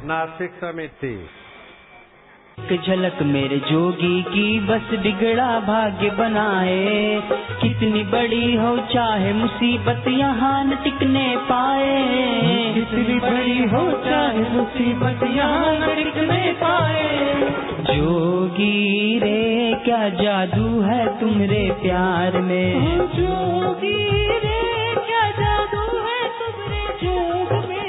नासिक समिति। झलक मेरे जोगी की बस बिगड़ा भाग्य बनाए, कितनी बड़ी हो चाहे मुसीबत यहाँ न टिकने पाए, कितनी बड़ी हो चाहे मुसीबत यहाँ न टिकने पाए। जोगी रे क्या जादू है तुम्हारे प्यार में, जोगी रे क्या जादू है तुम्हारे जोग में।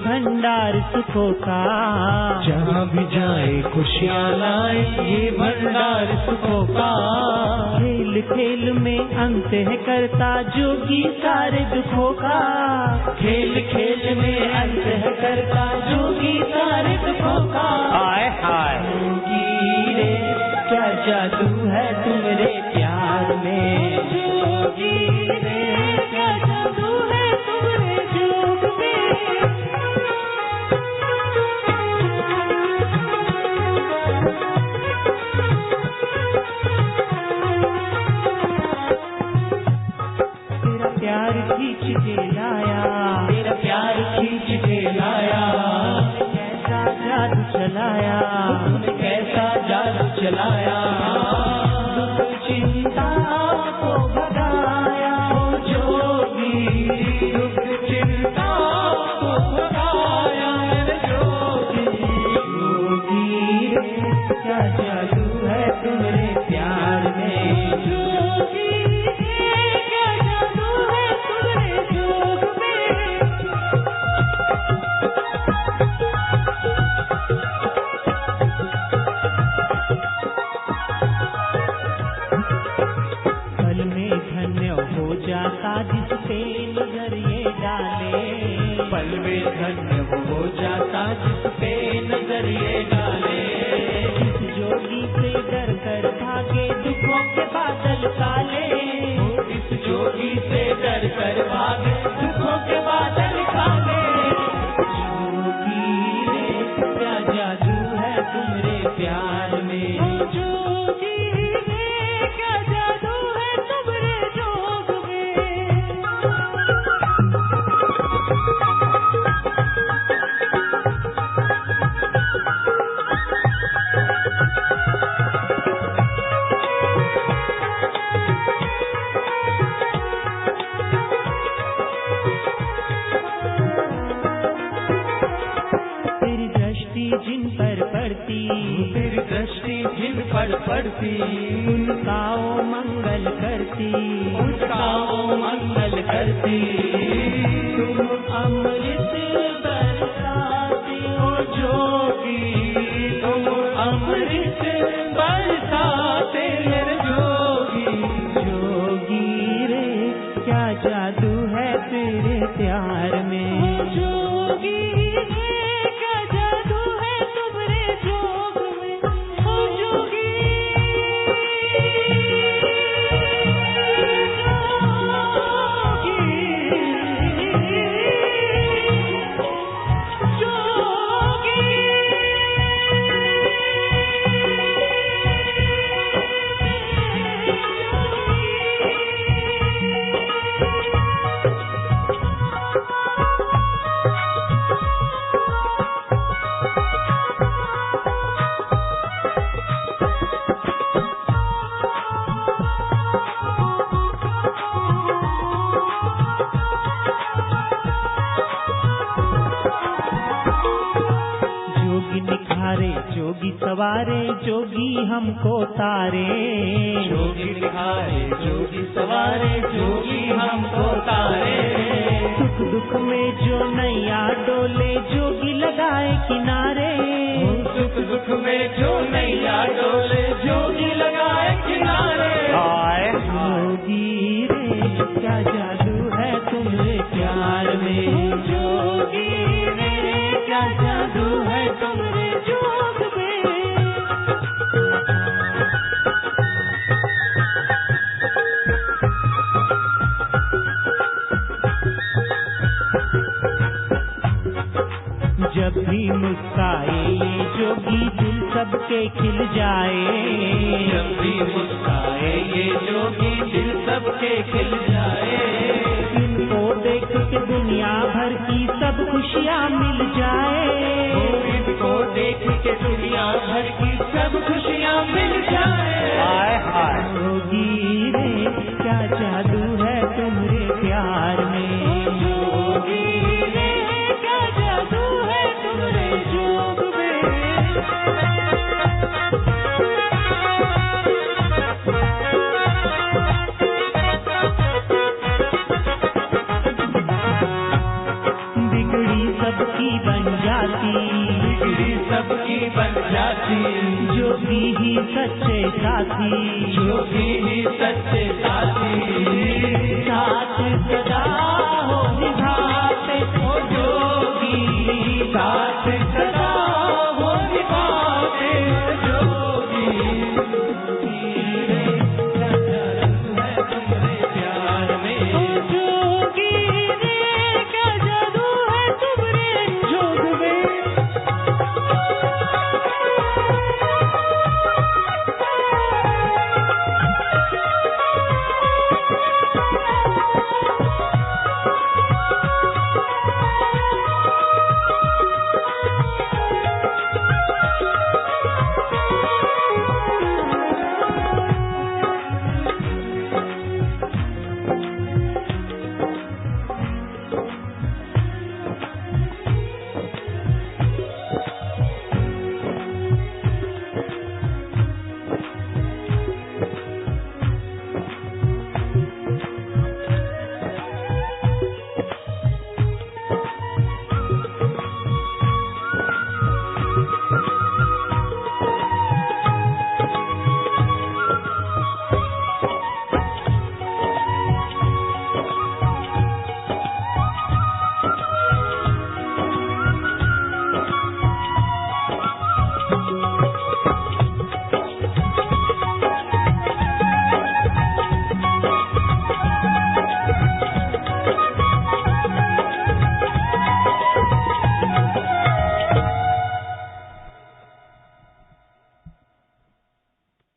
भंडार सुखों का, जहाँ भी जाए खुशियाँ लाए ये भंडार सुखों का। खेल खेल में अंत है करता जोगी सारे दुखों का, खेल खेल में अंत है करता जोगी सारे दुखों का। हाय हाय जोगी रे क्या जादू है तुम्हारे प्यार में, जोगी रे क्या जादू है तुम्हारे जोग में। प्यार खींच के लाया, तेरा प्यार खींच के लाया, कैसा जादू चलाया, तूने कैसा जादू चलाया। दुख चिंता को भगाया, जोगी दुख चिंता को भगाया जोगी। जोगी रे क्या जादू है तुम्हारे प्यार में, जोगी रे क्या जादू है तुम्हारे जोग में। पल में धन्य हो जाता जिस पे नजर ये डाले, पल में धन्य हो जाता जिस पे नजर ये डाले। जिस जोगी से डर कर भागे दुखों के बादल काले, इस जोगी से डर कर भागे दुखों के बादल काले। जोगी रे क्या जादू है तुम्हारे प्यार में, जोगी रे क्या जादू है तुम्हारे जोग में। तेरी दृष्टि जिन पर पड़ती, तेरी दृष्टि जिन पर पड़ती, उनका ओ मंगल करती, उनका वो मंगल करती। तुम अमृत बरसाती हो जो जोगी निखारे जोगी सवारे जोगी हमको तारे। जोगी निखारे जोगी सवारे जोगी हमको तारे। सुख दुख में जो नैया डोले जोगी लगाए किनारे। सुख दुख में जो नैया डोले जोगी लगाए किनारे। जोगी रे क्या जादू है तुम्हारे प्यार में। जोगी रे क्या जादू है तुम्हारे जोग में। जब भी मुस्काए ये जोगी दिल सबके खिल जाए। जब भी मुस्काए ये जोगी दिल सबके खिल जाए। इनको देख के दुनिया भर की सब खुशियाँ मिल जाए। इनको देख के दुनिया भर की सब खुशियाँ मिल जाए। हाय हाय जोगी रे क्या जादू है तुम्हारे प्यार में। जोगी रे क्या जादू है तुम्हारे जोग में। बिगड़ी सबकी बन जाती। बिगड़ी सबकी बन जाती। जोगी ही सच्चे साथी। जोगी ही सच्चे साथी। साथ सदा हो निभाते ओ जोगी। साथ सदा